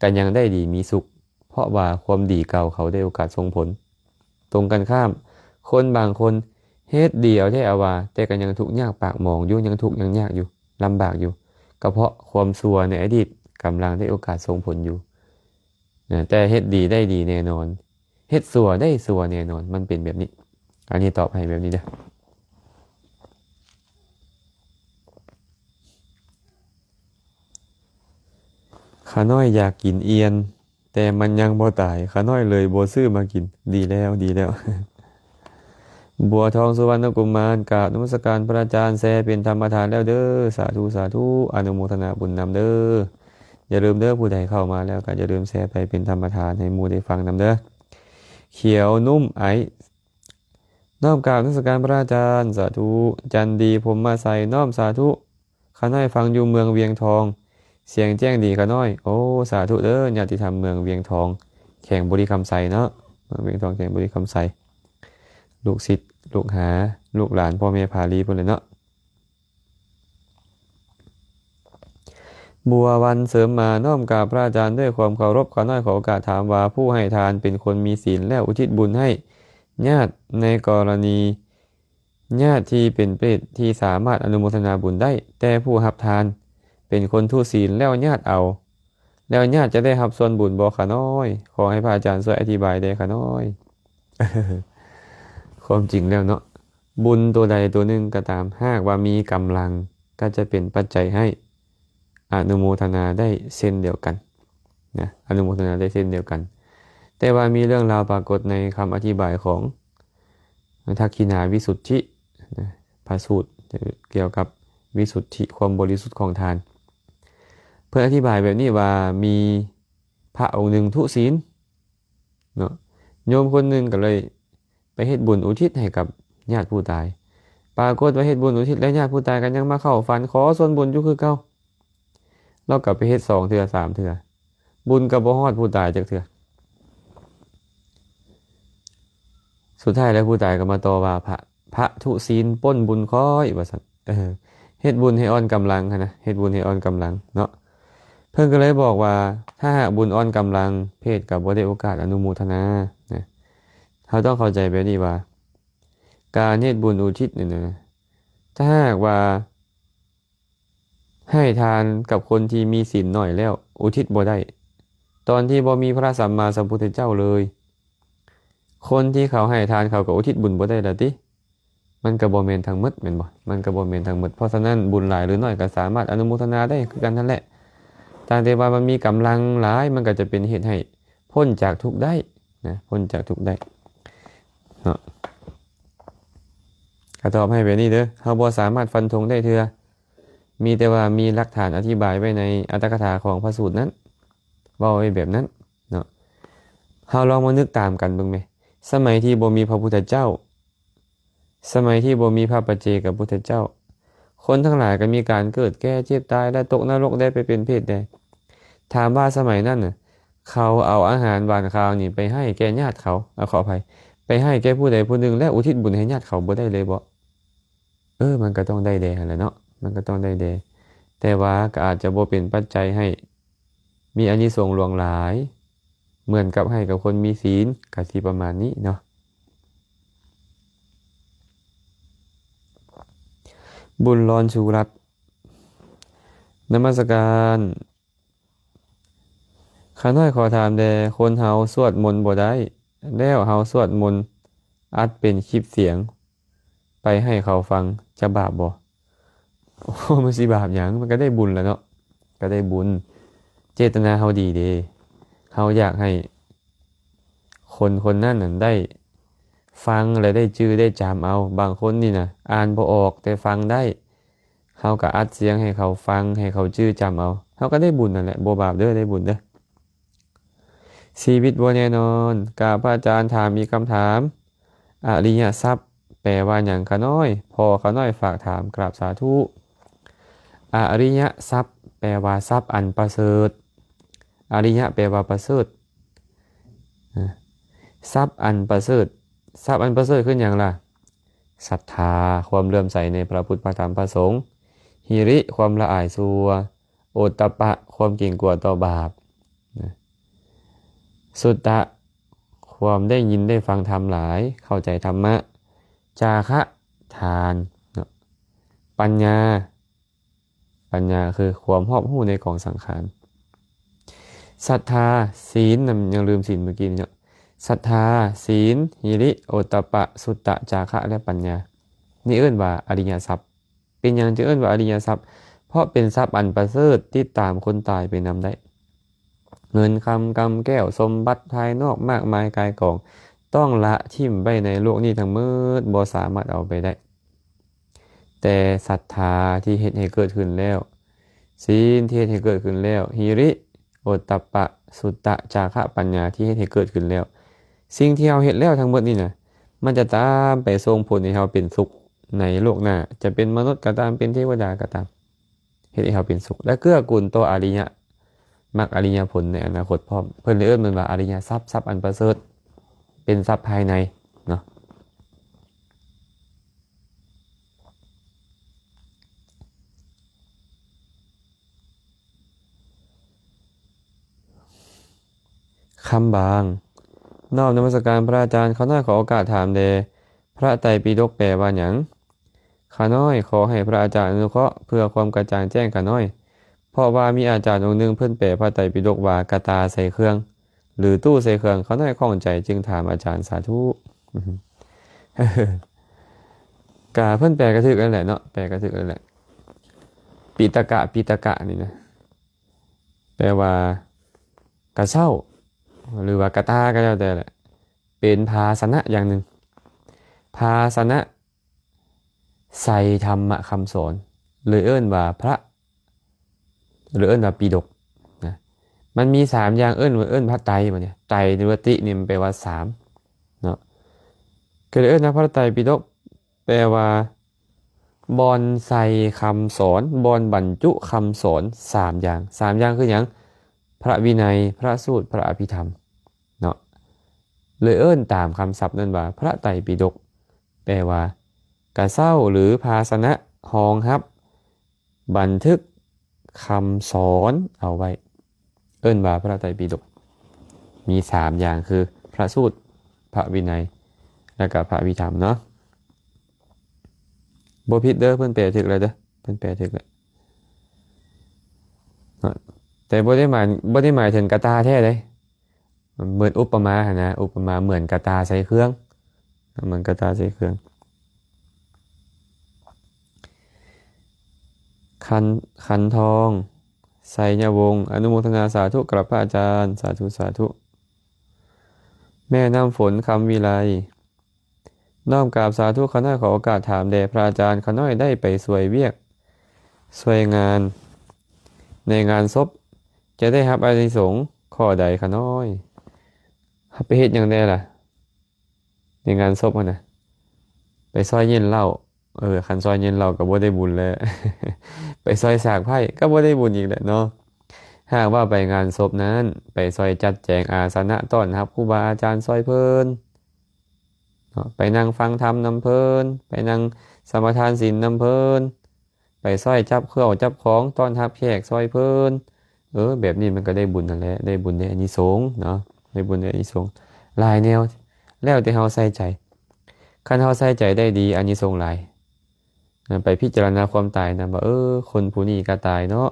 ก็ยังได้ดีมีสุขเพราะว่าความดีเก่าเขาได้โอกาสส่งผลตรงกันข้ามคนบางคนเฮ็ดเดียวได้เอาว่าแต่ก็ยังทุกข์ยากปากหมองอยู่ยังทุกข์ยังยากอยู่ลำบากอยู่ก็เพราะความชั่วในอดีตกำลังได้โอกาสส่งผลอยู่แต่เฮ็ดดีได้ดีแน่นอนเฮ็ดชั่วได้ชั่วแน่นอนมันเป็นแบบนี้อันนี้ตอบให้แบบนี้เด้อข้าน้อยอยากกินเอียนแต่มันยังบ่ตายข้าน้อยเลยบ่ซื้อมากินดีแล้วบัวทองสุวรรณกุมารกราบนมัสการพระอาจารย์แซเป็นธรรมทานแล้วเด้อสาธุอนุโมทนาบุญนำเด้ออย่าลืมเด้อผู้ใดเข้ามาแล้วก็อย่าลืมแชร์ไปเป็นธรรมทานให้หมู่ได้ฟังนำเด้อเขียวนุ่มไอน้อมกราบนมัสการพระอาจารย์สาธุจันดีผมมาใส่น้อมสาธุข้าน้อยฟังอยู่เมืองเวียงทองเสียงแจ้งดีข้าน้อยโอ้สาธุเด้อญาติธรรมเมืองเวียงทองแข่งบุรีคำไสเนาะเมืองเวียงทองแข่งบุรีคำไสลูกศิษย์ลูกหาลูกหลานพ่อแม่พาลีพุ่นเลยเนาะบัววันเสริมมาน้อมกราบพระอาจารย์ด้วยความเคารพขอน้อยขอโอกาสถามว่าผู้ให้ทานเป็นคนมีศีลและอุทิศบุญให้ญาติในกรณีญาติที่เป็นเปรตที่สามารถอนุโมทนาบุญได้แต่ผู้รับทานเป็นคนทุศีลแล้วญาติเอาแล้วญาติจะได้รับส่วนบุญบ่คะน้อยขอให้พระอาจารย์ช่วยอธิบายได้คะน้อย ความจริงแล้วเนาะบุญตัวใดตัวหนึ่งก็ตามหากว่ามีกำลังก็จะเป็นปัจจัยให้อนุโมทนาได้เช่นเดียวกันนะอนุโมทนาได้เช่นเดียวกันแต่ว่ามีเรื่องราวปรากฏในคำอธิบายของทักขิณาวิสุทธินะพระสูตรเกี่ยวกับวิสุทธิความบริสุทธิ์ของทานเพื่ออธิบายแบบนี้ว่ามีพระองค์หนึ่งทุศีลเนาะโยมคนหนึ่งก็เลยไปเฮ็ดบุญอุทิศให้กับญาติผู้ตายปรากฏว่าเฮ็ดบุญอุทิศแล้วญาติผู้ตายกันยังมาเข้าฝันขอส่วนบุญอยู่คือเก่าเรากลับไปเฮ็ด2 เทื่อ 3 เทื่อบุญก็บ่ฮอดผู้ตายจักเทื่อสุดท้ายแล้วผู้ตายก็มาต่อว่าพระทุศีลปล้นบุญค้อยว่าซั่นเฮ็ดบุญให้อ่อนกำลังนะเฮ็ดบุญให้อ่อนกำลังเนาะเพิ่นก็เลยบอกว่าถ้าหากบุญอ่อนกำลังเพศก็บ่ได้โอกาสอนุโมทนานะเราต้องเข้าใจแบบนี้ว่าการเฮ็ดบุญอุทิศนี่นะถ้าหากว่าให้ทานกับคนที่มีศีลน้อยแล้วอุทิศบ่ได้ตอนที่บ่มีพระสัมมาสัมพุทธเจ้าเลยคนที่เขาให้ทานเขาก็อุทิศบุญบ่ได้ล่ะติมันก็บ่แม่นทั้งหมดแม่นบ่มันก็บ่แม่นทั้งหมดเพราะฉะนั้นบุญหลายหรือน้อยก็สามารถอนุโมทนาได้คือกันนั่นแหละแต่ว่ามันมีกำลังหลายมันก็จะเป็นเหตุให้พ้นจากทุกข์ได้นะพ้นจากทุกข์ได้เนาะก็ตอบให้แบบนี้เด้อเฮาบ่สามารถฟันธงได้เทื่อมีแต่ว่ามีหลักฐานอธิบายไว้ในอัตถกถาของพระสูตรนั้นเว้าไว้แบบนั้นเนาะเฮาลองมานึกตามกันเบิ่งแหมสมัยที่บ่มีพระพุทธเจ้าสมัยที่บ่มีพระปัจเจกพุทธเจ้าคนทั้งหลายก็มีการเกิดแก่เจ็บตายและตกนรกได้ไปเป็นเพศใดถามว่าสมัยนั้นน่ะเขาเอาอาหารหวานข้าวนี่ไปให้แก่ญาติเขาขออภัยไปให้แก่ผู้ใดผู้หนึ่งและอุทิศบุญให้ญาติเขาบ่ได้เลยบ่มันก็ต้องได้แด่แหละเนาะมันก็ต้องได้แด่แต่ว่าก็อาจจะบ่เป็นปัจจัยให้มีอานิสงส์หลวงหลายเหมือนกับให้กับคนมีศีลก็สิประมาณนี้เนาะบุญร้อนชูรัตน์นมัสการข้าน้อยขอถามแด่คนเฮาสวดมนต์บ่ได้แล้วเฮาสวดมนต์อัดเป็นคลิปเสียงไปให้เขาฟังจะบาปบ่โอ้มันสิบาปหยังมันก็ได้บุญแล้วเนาะก็ได้บุญเจตนาเฮาดีเด้เฮาอยากให้คนคนนั้นน่ะได้ฟังและได้จื้อได้จำเอาบางคนนี่นะอ่านบ่ออกแต่ฟังได้เฮาก็อัดเสียงให้เขาฟังให้เขาจื้อจำเอาเฮาก็ได้บุญนั่นแหละบ่บาปเด้อได้บุญเด้อชีวิตบ่แน่นอนกราบพระอาจารย์ถามมีคำถามอริยทรัพย์แปลว่าหยังคะน้อยพอคะน้อยฝากถามกราบสาธุอริยทรัพย์แปลว่าทรัพย์อันประเสริฐอริยะแปลว่าประเสริฐทรัพย์อันประเสริฐทรัพย์อันประเสริฐขึ้นอย่างล่ะศรัทธาความเลื่อมใสในพระพุทธพระธรรมพระสงฆ์หิริความละอายซัวโอตตัปปะความเกรงกลัวต่อบาปสุตตะความได้ยินได้ฟังธรรมหลายเข้าใจธรรมะจาคะทานปัญญาคือความรอบรู้ในกองสังขารศรัทธาศีลยังลืมศีลเมื่อกี้เนาะศรัทธาศีลหิริโอตตัปปะสุตตะจาคะและปัญญานี่เอิ้นว่าอริยทรัพย์เป็นอย่างจะเอิ้นว่าอริยทรัพย์เพราะเป็นทรัพย์อันประเสริฐที่ตามคนตายไปนำได้เงินคำกำแก้วสมบัติภายนอกมากมายกายกองต้องละทิ่มไปในโลกนี้ทั้งหมดบ่สามารถเอาไปได้แต่ศรัทธาที่เฮ็ดให้เกิดขึ้นแล้วศีลที่เฮ็ดให้เกิดขึ้นแล้วหิริโอตตัปปะสุตตะจาคะปัญญาที่เฮ็ดให้เกิดขึ้นแล้วสิ่งที่เราเฮ็ดแล้วทั้งหมดนี่นะมันจะตามไปส่งผลให้เราเป็นสุขในโลกหน้าจะเป็นมนุษย์ก็ตามเป็นเทวดาก็ตามเฮ็ดให้เราเป็นสุขและเกื้อกูลต่ออริยะมรรคอริยผลในอนาคตพร้อมเพิ่นเลยเอิ้นมันว่าอริยทรัพย์ทรัพย์อันประเสริฐเป็นทรัพย์ภายในเนาะคำบางนอบนมัสการพระอาจารย์เขาน้อยขอโอกาสถามแด่พระไตรปิฎกแปลว่าหยังข้าน้อยขอให้พระอาจารย์อนุเคราะห์เพื่อความกระจ่างแจ้งข้าน้อยเพราะว่ามีอาจารย์องค์หนึ่งเพิ่นแปลพระไตรปิฎกว่ากตาใส่เครื่องหรือตู้ใส่เครื่องเขาน้อยข้องใจจึงถามอาจารย์สาธุ เออกะเพิ่นแปลกระทึกนั่นแหละเนาะแปลกระทึกนั่นแหละปีตะกะนี่นะแปลว่ากระเซ้าหรือว่ากระตาก็แล้วแต่แหละเป็นภาชนะอย่างหนึ่งภาชนะใส่ธรรมะคำสอนเลยเอิ้นว่าพระหรือเอิ้นว่าปิฎกนะมันมี3อย่างเอิ้นพระไตรบ่เนี่ยไตรหรือว่าตินี่มันแปลว่า3เนาะก็เลยเอิ้นว่าพระไตรปิฎกแปลว่าบอนใส่คำสอนบอนบรรจุคำสอน3 อย่างคือหยังพระวินัยพระสูตรพระอภิธรรมเนาะเลยเอิ้นตามคำศัพท์นั่นว่าพระไตรปิฎกแปลว่ากระเซ้าหรือภาชนะรองรับบันทึกคำสอนเอาไว้เอิ้นว่าพระไตรปิฎกมี3อย่างคือพระสูตรพระวินัยและก็พระอภิธรรมเนาะบ่ผิดเด้อเพิ่นแปลถูกแล้วเด้อเพิ่นแปลถูกแล้วเนาะแต่บ่ได้หมายถึงกระตาแท้เด้เหมือนอุปมาหั่นนะอุปมาเหมือนกระตาใส่เครื่องเหมือนกระตาใส่เครื่องขันทองไสยวงศ์อนุโมทนาสาธุกับพระอาจารย์สาธุสาธุแม่น้ำฝนคำวิไลน้อมกราบสาธุขอน้อยขอโอกาสถามแด่พระอาจารย์ขอน้อยได้ไปสวยเวียกสวยงานในงานศพจะได้รับอานิสงส์ข้อใดขอน้อยไปเฮ็ดหยังได้ล่ะในงานศพอะนะไปซอยเย็นเหล้าคันซอยเย็นเหล้าก็บ่ได้บุญแล้ว ไปซอยสากไผ่ก็บ่ได้บุญอีกแหละเนาะหากว่าไปงานศพนั้นไปซอยจัดแจงอาสนะต้อนรับครูบาอาจารย์ซอยเพิ่นเนาะไปนั่งฟังธรรมนำเพิ่นไปนั่งสมาทานศีลนำเพิ่นไปซอยจับเครื่องจับของต้อนรับแขกซอยเพิ่นแบบนี้มันก็ได้บุญนั่นแหละได้บุญได้อานิสงส์เนาะได้บุญได้อานิสงส์หลายแนวแล้วแต่เฮาใส่ใจคันเฮาใส่ใจได้ดีอานิสงส์หลายไปพิจารณาความตายนะว่าคนผู้นี้ก็ตายเนาะ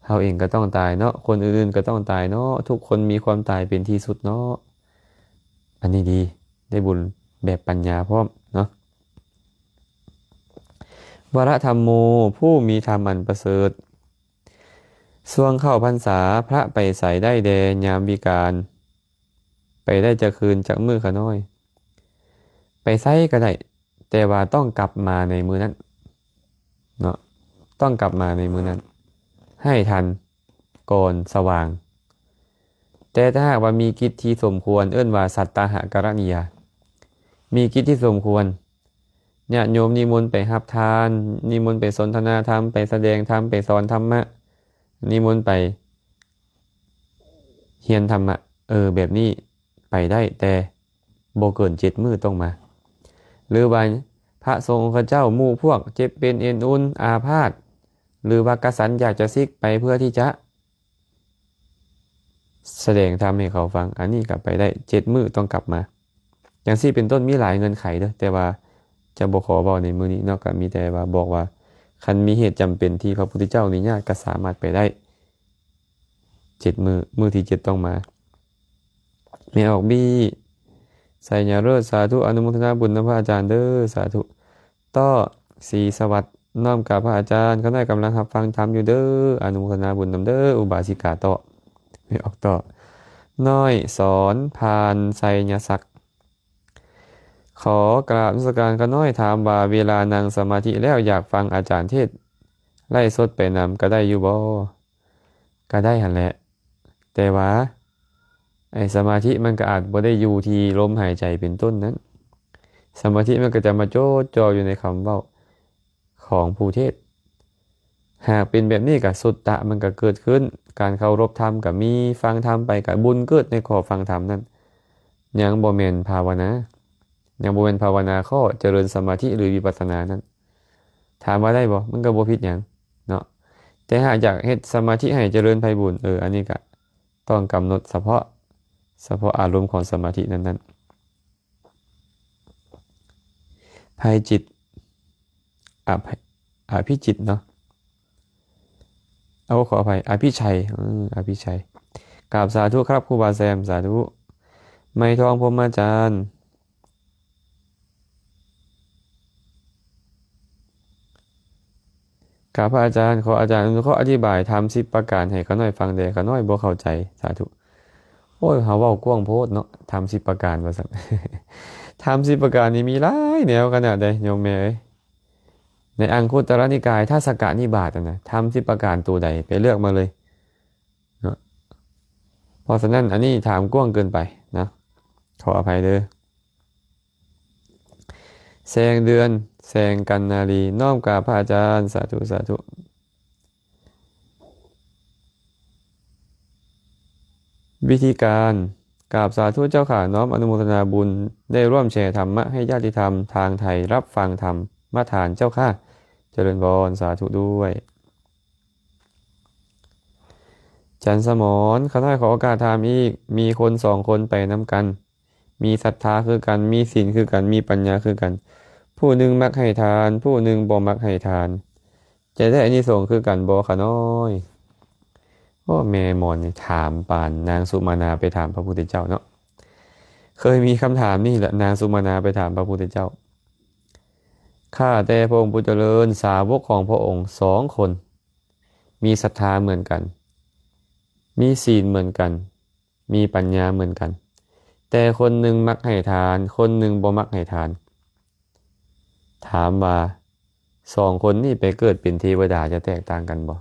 เฮาเองก็ต้องตายเนาะคนอื่นๆก็ต้องตายเนาะทุกคนมีความตายเป็นที่สุดเนาะอันนี้ดีได้บุญแบบปัญญาพร้อมเนาะวรธรรมโมผู้มีธรรมอันประเสริฐช่วงเข้าพรรษาพระไปใส่ได้แดยามวิกาลไปได้จะคืนจากมือขน้อยไปใส่ก็ได้แต่ว่าต้องกลับมาในมือนั้นเนาะต้องกลับมาในมือนั้นให้ทันก่อนสว่างแต่ถ้าหากว่ามีกิจที่สมควรเอิ้นว่าสัตตาหกรณียามีกิจที่สมควรญาติโยมนิมนต์ไปรับทานนิมนต์ไปสนทนาธรรมไปแสดงธรรมไปสอนธรรมะนิมนต์ไปเรียนธรรมะแบบนี้ไปได้แต่บ่เกิน7 มื้อต้องมาหรือว่าพระสงฆ์พระเจ้าหมู่พวกเจ็บเป็นเอ็นอุ่นอาพาธหรือว่ากษัตริย์อยากจะซิกไปเพื่อที่จะแสดงธรรมให้เขาฟังอันนี้กลับไปได้7 มื้อต้องกลับมาอย่างที่เป็นต้นมีหลายเงื่อนไขเด้อแต่ว่าจะบ่ขอบอกในมื้อนี้เนาะก็มีแต่ว่าบอกว่าคันมีเหตุจำเป็นที่พระพุทธเจ้าอนุญาตก็สามารถไปได้7 มื้อที่7ต้องมาไม่ออกบี้ใส่ยาเลิศสาธุอนุโมทนาบุญนำพระอาจารย์เด้อสาธุต่อสีสวัสดิ์น้อมกับพระอาจารย์เขาได้กำลังรับฟังธรรมอยู่เด้ออนุโมทนาบุญนำเด้ออุบาสิกาต่อไม่ออกต่อน้อยสอนพานไสยศักดิ์ขอกราบนมัสการขน้อยถามว่าเวลานั่งสมาธิแล้วอยากฟังอาจารย์เทศไล่สดไปนำก็ได้อยู่บ่ก็ได้หั่นแหละแต่ว่าสมาธิมันก็อาจบ่ได้อยู่ที่ลมหายใจเป็นต้นนั้นสมาธิมันก็จะมาโจดจ่ออยู่ในคำเว้าของผู้เทศหากเป็นแบบนี้ก็สุตตะมันก็เกิดขึ้นการเคารพธรรมก็มีฟังธรรมไปก็บุญเกิดในข้อฟังธรรมนั้นยังบ่แม่นภาวนายังบ่แม่นภาวนาข้อเจริญสมาธิหรือวิปัสสนานั้นถามว่าได้บ่มันก็บ่ผิดหยังเนาะแต่หากอยากเฮ็ดสมาธิให้เจริญไพบูลย์อันนี้ก็ต้องกำหนดเฉพาะอารมณ์ของสมาธินั้นๆภัยจิตอภิจิตเนาะขออภัยอภิชัยอภิชัยกราบสาธุครับครูบาแซมสาธุไม้ทองพรหมอาจารย์ กราบพระอาจารย์ขออาจารย์อนุเคราะห์อธิบายทำ10ประการให้ข้าน้อยฟังเด้ข้าน้อยบ่เข้าใจสาธุโอ้ยเฮาเว้ากว้างโพดเนาะทำ10ประการว่าซั่น ทำ10ประการนี่มีหลายแนวขนาดใดโยมแม่เอ้ยในอังคุตรนิกายถ้าสกะนิบาตนะทำ10ประการตัวใดไปเลือกมาเลยเนาะเพราะฉะนั้นอันนี้ถามกว้างเกินไปนะขออภัยเด้อแสงเดือนแสงกันนารีน้อมกราบพระอาจารย์สาธุสาธุวิธีการกราบสาธุเจ้าข่าน้อมอนุโมทนาบุญได้ร่วมแชร์ธรรมะให้ญาติธรรมทางไทยรับฟังธรรมมาทานเจ้าข้าเจริญพรสาธุด้วยจันสมรข้าน้อยขอโอกาสถามอีกมีคน2 คนไปน้ำกันมีศรัทธาคือกันมีศีลคือกันมีปัญญาคือกันผู้หนึ่งมักให้ทานผู้หนึ่งบ่มักให้ทานจะได้อานิสงส์คือกันบ่ข้าน้อยโอ้แม่มอนถามปานนางสุมาณาไปถามพระพุทธเจ้าเนาะเคยมีคำถามนี่แหละนางสุมาณาไปถามพระพุทธเจ้าข้าแต่พระองค์ผู้เจริญสาวกของพระองค์2 คนมีศรัทธาเหมือนกันมีศีลเหมือนกันมีปัญญาเหมือนกันแต่คนหนึ่งมักให้ทานคนหนึ่งบ่มักให้ทานถามว่า2 คนนี่ไปเกิดเป็นเทวดาจะแตกต่างกันบ่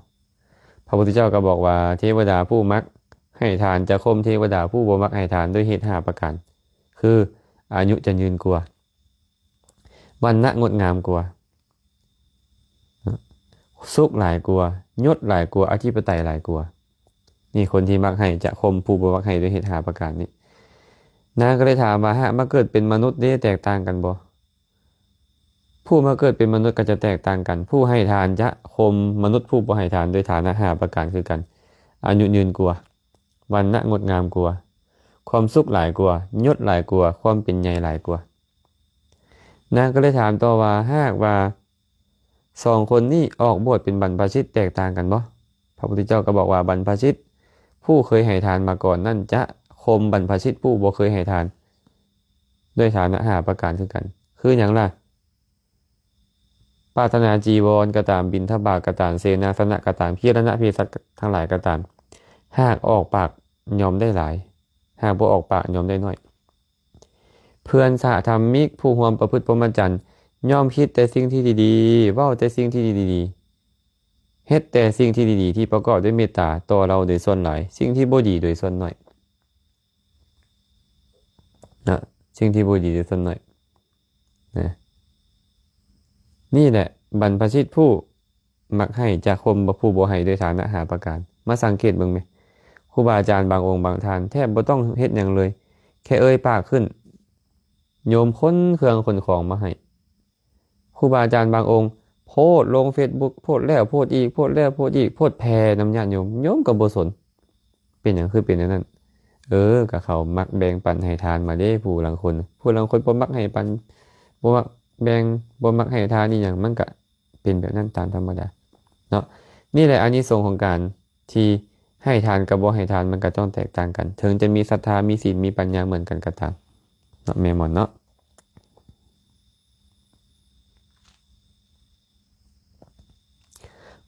พระพุทธเจ้าก็บอกว่าเทวดาผู้มักให้ทานจะข่มเทวดาผู้บ่มักให้ทานด้วยเหตุ5ประการคืออายุจะยืนกว่าวรรณะงดงามกว่าสุขหลายกว่ายศหลายกว่าอธิปไตยหลายกว่านี่คนที่มักให้จะข่มผู้บ่มักให้ด้วยเหตุ5ประการนี้นางก็เลยถามว่ามาเกิดเป็นมนุษย์ได้แตกต่างกันบ่ผู้มาเกิดเป็นมนุษย์ก็จะแตกต่างกันผู้ให้ทานจะข่มมนุษย์ผู้บ่ให้ทานโดยฐานะ5ประการคือกันอายุยืนกว่าวรรณะงดงามกว่าความสุขหลายกว่ายศหลายกว่าความเป็นใหญ่หลายกว่านางก็เลยถามต่อว่าหากว่า2 คนนี้ออกบวชเป็นบรรพชิตแตกต่างกันบ่พระพุทธเจ้าก็บอกว่าบรรพชิตผู้เคยให้ทานมาก่อนนั่นจะข่มบรรพชิตผู้บ่เคยให้ทานด้วยฐานะ5ประการคือกันคือหยังล่ะปรารถนาจีวรก็ตามบิณฑบาตก็ตามเสนาสนะก็ตามพิรณะเภสัชทั้งหลายก็ตามหากออกปากยอมได้หลายหากบ่ออกปากยอมได้น้อยเพื่อนสหธรรมิกผู้ร่วมประพฤติพรหมจรรย์ย่อมคิดแต่สิ่งที่ดีๆเว้าแต่สิ่งที่ดีๆเฮ็ดแต่สิ่งที่ดีๆที่ประกอบด้วยเมตตาต่อเราโดยส่วนหลายสิ่งที่บ่ดีโดยส่วนน้อยนะสิ่งที่บ่ดีโดยส่วนน้อยนะนี่แหละบรรพชิตผู้มักให้จากข่มผู้บ่ให้โดยฐานะ5ประการมาสังเกตเบิ่งไหมครูบาอาจารย์บางองค์บางท่านแทบบ่ต้องเฮ็ดหยังเลยแค่เอ่ยปากขึ้นโยมค้นเครื่องขนของมาให้ครูบาอาจารย์บางองค์โพสต์ลง Facebook โพสต์แล้วโพสต์อีกโพสต์แล้วโพสต์อีกโพสต์แผ่นำญาติโยมก็บ่สนเป็นหยังคือเป็นอย่างนั้นก็เขามักแบ่งปันให้ทานมาเด้ผู้ลางคนบ่มักให้ปันบ่มักแบ่งบ่มักให้ทานนี่หยังมันก็เป็นแบบนั้นตามธรรมดาเนาะนี่แหละอานิสงส์ของการที่ให้ทานกับบ่ให้ทานมันก็ต้องแตกต่างกันถึงจะมีศรัทธามีศีลมีปัญญาเหมือนกันก็ตามเนาะแม่หมอนเนาะ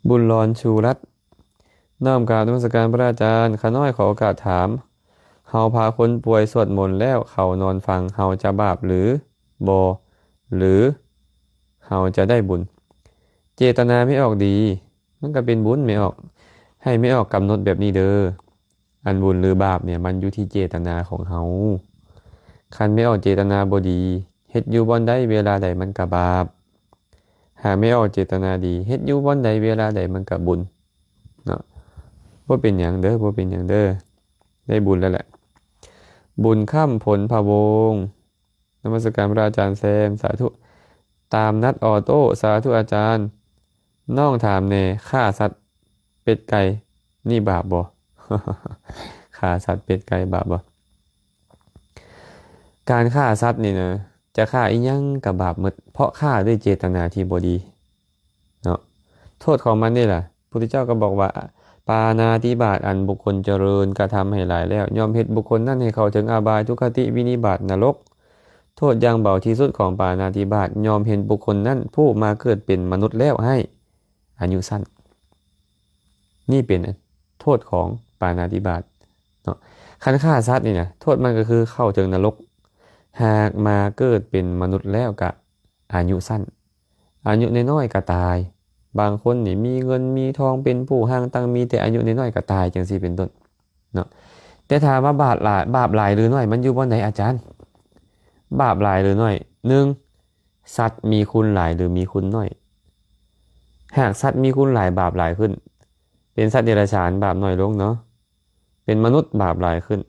บุญรอนชูรัตน์น้อมกราบนมัสการพระอาจารย์ข้าน้อยขอโอกาสถามเฮาพาคนป่วยสวดมนต์แล้วเขานอนฟังเฮาจะบาปหรือบ่หรือเฮาจะได้บุญเจตนาไม่ออกดีมันก็เป็นบุญไม่ออกให้ไม่ออกกำหนดแบบนี้เด้ออันบุญหรือบาปเนี่ยมันอยู่ที่เจตนาของเฮาคันไม่ออกเจตนาบ่ดีเฮ็ดอยู่บ่อนใดเวลาใดมันก็บาปหากไม่ออกเจตนาดีเฮ็ดอยู่บ่อนใดเวลาใดมันก็บุญเนาะบ่เป็นหยังเด้อบ่เป็นหยังเด้อได้บุญแล้วแหละบุญค่ำผลพะวงนมัสการพระอาจารย์แซมสาธุตามนัดออโต้สาธุอาจารย์น้องถามแน่ฆ่าสัตว์เป็ดไก่นี่บาปบ่ ฆ่าสัตว์เป็ดไก่บาปบ่การฆ่าสัตว์นี่นะจะฆ่าอีหยังกับบาปหมดเพราะฆ่าด้วยเจตนาที่บ่ดีเนาะโทษของมันนี่ล่ะพุทธเจ้าก็บอกว่าปาณาติบาตอันบุคคลเจริญกระทำให้หลายแล้วย่อมเฮ็ดบุคคลนั้นให้เข้าถึงอบายทุกขติวินิบาตนรกโทษอย่างเบาที่สุดของปาณาติบาตยอมเห็นบุคคลนั้นผู้มาเกิดเป็นมนุษย์แล้วให้ อายุสั้นนี่เป็นโทษของปาณาติบาตเนาะคันฆ่าสัตว์นี่นะโทษมันก็คือเข้าถึงนรกหากมาเกิดเป็นมนุษย์แล้วก็อายุสั้นอายุน้อยๆก็ตายบางคนนี่มีเงินมีทองเป็นผู้ห้างตั้งมีแต่อายุน้อยๆก็ตายจังซี่เป็นต้นเนาะแต่ถามว่าบาปหลายหรือน้อยมันอยู่บ่ไหนอาจารย์บาปหลายหรือน้อยหนึ่งสัตว์มีคุณหลายหรือมีคุณน้อยหากสัตว์มีคุณหลายบาปหลายขึ้นเป็นสัตว์เดรัจฉานบาปน้อยลงเนาะเป็นมนุษย์บาปหลายขึ้น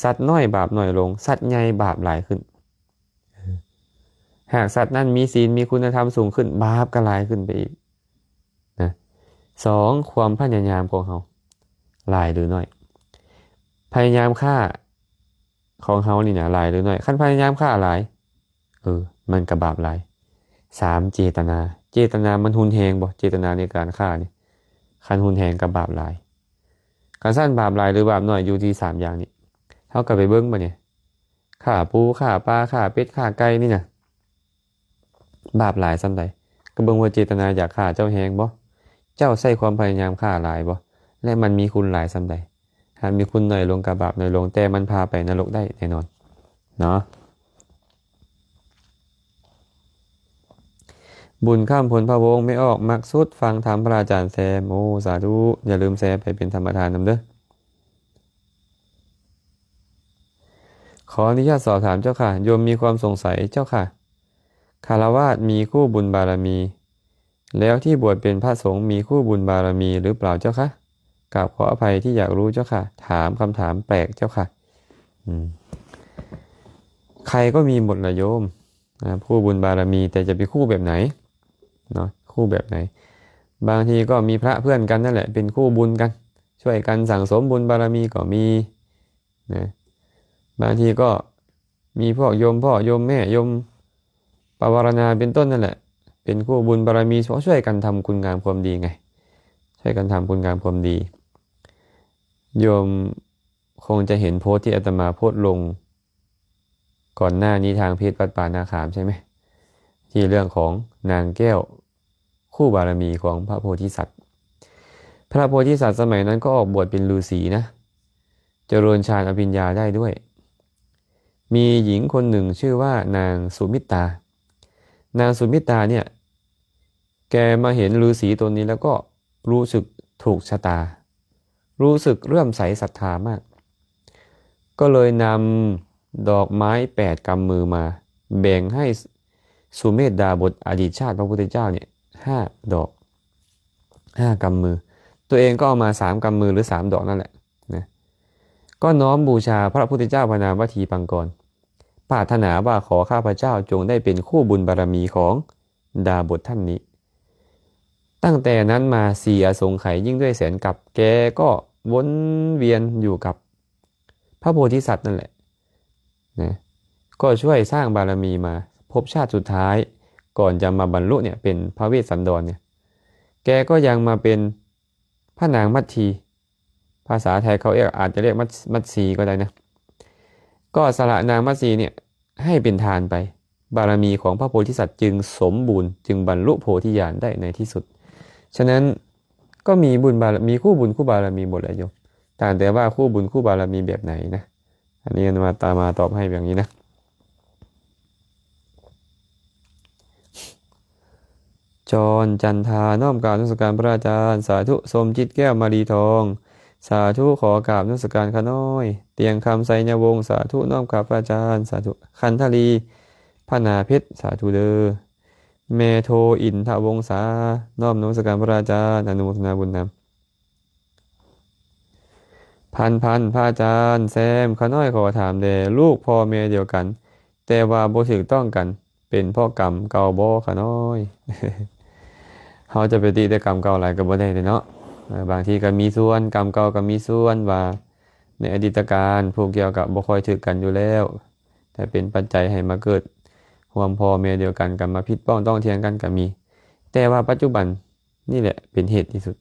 สัตว์น้อยบาปน้อยลงสัตว์ใหญ่บาปหลายขึ้นหากสัตว์นั้นมีศีลมีคุณธรรมสูงขึ้นบาปก็หลายขึ้นไปอีกนะสองความพยายามของเขาหลายหรือน้อยพยายามฆ่าของเขานี่นะหลายหรือน้อยขั้นพยายามฆ่าหลายมันก็บาปหลายสามเจตนามันหุนแหงบ่เจตนาในการฆ่านี่คันหุนแหงกับบาปหลายการสั้นบาปหลายหรือบาปน้อยอยู่ที่สามอย่างนี้เท่ากับไปเบิ้งบ่เนี่ยฆ่าปูฆ่าปลาฆ่าเป็ดฆ่าไก่นี่นะบาปหลายซ้ำใดก็เบิ่งว่าเจตนาอยากฆ่าเจ้าแหงบ่เจ้าใส่ความพยายามฆ่าหลายบ่และมันมีคุณหลายซ้ำใดหากมีคุณน้อยลงกับบาปน้อยลงแต่มันพาไปนรกได้แน่นอนเนาะบุญข้ามผลพะวงไม่ออกมักสุดฟังธรรมพระอาจารย์แซมโอ้สาธุอย่าลืมแซมไปเป็นธรรมทานนำเด้อขออนุญาตสอบถามเจ้าค่ะโยมมีความสงสัยเจ้าค่ะคฤหัสถ์มีคู่บุญบารมีแล้วที่บวชเป็นพระสงฆ์มีคู่บุญบารมีหรือเปล่าเจ้าค่ะกราบขออภัยที่อยากรู้เจ้าค่ะถามคำถามแปลกเจ้าค่ะใครก็มีหมดละโยมคู่บุญบารมีแต่จะเป็นคู่แบบไหนเนาะคู่แบบไหนบางทีก็มีพระเพื่อนกันนั่นแหละเป็นคู่บุญกันช่วยกันสั่งสมบุญบารมีก็มีนะบางทีก็มีพวกโยมพ่อโยมแม่โยมปวารณาเป็นต้นนั่นแหละเป็นคู่บุญบารมีช่วยกันทำคุณงามความดีไงช่วยกันทำคุณงามความดีโยมคงจะเห็นโพสต์ที่อาตมาโพสต์ลงก่อนหน้านี้ทางเพจวัดป่านาขามใช่ไหมที่เรื่องของนางแก้วคู่บารมีของพระโพธิสัตว์พระโพธิสัตว์สมัยนั้นก็ออกบวชเป็นฤาษีนะเจริญฌานอภิญญาได้ด้วยมีหญิงคนหนึ่งชื่อว่านางสุมิตานางสุมิตาเนี่ยแกมาเห็นฤาษีตนนี้แล้วก็รู้สึกถูกชะตารู้สึกเลื่อมใสศรัทธามากก็เลยนำดอกไม้8 กำมือมาแบ่งให้สุเมธดาบทอดีตชาติพระพุทธเจ้าเนี่ย5 ดอก5 กำมือตัวเองก็เอามา3 กำมือหรือ3 ดอกนั่นแหละนะก็น้อมบูชาพระพุทธเจ้าพระนามวทีปังกรปรารถนาว่าขอข้าพเจ้าจงได้เป็นคู่บุญบารมีของดาบทท่านนี้ตั้งแต่นั้นมา4 อสงไขยยิ่งด้วยแสนกับแกก็วนเวียนอยู่กับพระโพธิสัตว์นั่นแหละนะก็ช่วยสร้างบารมีมาพบชาติสุดท้ายก่อนจะมาบรรลุเนี่ยเป็นพระเวสสันดรเนี่ยก็ยังมาเป็นพระนางมัททีภาษาไทยเขาอาจจะเรียกมัทสีก็ได้นะก็สละนางมัทสีเนี่ยให้เป็นทานไปบารมีของพระโพธิสัตว์จึงสมบูรณ์จึงบรรลุโพธิญาณได้ในที่สุดฉะนั้นก็มีบุญบารมีคู่บุญคู่บารมีหมดเลยโยมแต่ว่าคู่บุญคู่บารมีแบบไหนนะอันนี้มาตอบให้แบบนี้นะจรจันทาน้อมกราบนมัสการพระอาจารย์สาธุสมจิตแก้วมารีทองสาธุขอกราบนมัสการข้าน้อยเตียงคำไสยวงศ์สาธุน้อมกราบพระอาจารย์สาธุคันธลีพนาเพชรสาธุเด้อเมโทอินทวงศาน้อมนมัสการพระอาจารย์อนุโมทนาบุญนำพันพระอาจารย์แซมข้าน้อยขอถามแด่ลูกพ่อแม่เดียวกันแต่ว่าบ่ถูกต้องกันเป็นพ่อกรรมเก่าบ่ข้าน้อย เขาจะไปตีแต่กรรมเก่าหลายก็บ่ได้เนาะบางทีก็มีส่วนกรรมเก่าก็มีส่วนว่าในอดีตการพวกเกี่ยวกับบ่ค่อยถือกันอยู่แล้วแต่เป็นปัจจัยให้มาเกิดความพ่อแม่เดียวกันกันมาผิดป้องต้องเถียงกันก็มีแต่ว่าปัจจุบันนี่แหละเป็นเหตุที่สุด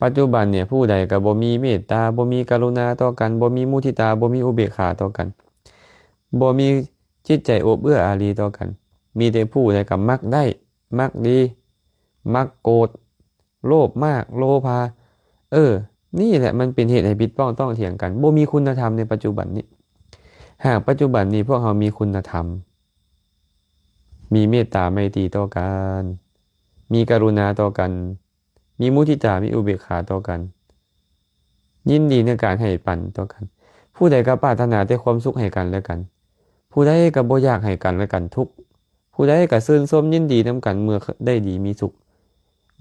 ปัจจุบันเนี่ยผู้ใดก็บ่มีเมตตาบ่มีกรุณาต่อกันบ่มีมุทิตาบ่มีอุเบกขาต่อกันบ่มีจิตใจอบเอื้ออารีต่อกันมีแต่ผู้ใดก็มักได้มักดีมักโกรธ โลภมากโลภานี่แหละมันเป็นเหตุให้ผิดพ้องต้องเถียงกันบ่มีคุณธรรมในปัจจุบันนี้หากปัจจุบันนี้พวกเรามีคุณธรรมมีเมตตาไมตรีต่อกันมีกรุณาต่อกันมีมุทิตามีอุเบกขาต่อกันยินดีในการให้ปันต่อกันผู้ใดก็ปรารถนาแต่ความสุขให้กันและกันผู้ใดก็บ่อยากให้กันและกันทุกข์ผู้ใดก็ชื่นชมยินดีนํกันเมื่อได้ดีมีสุข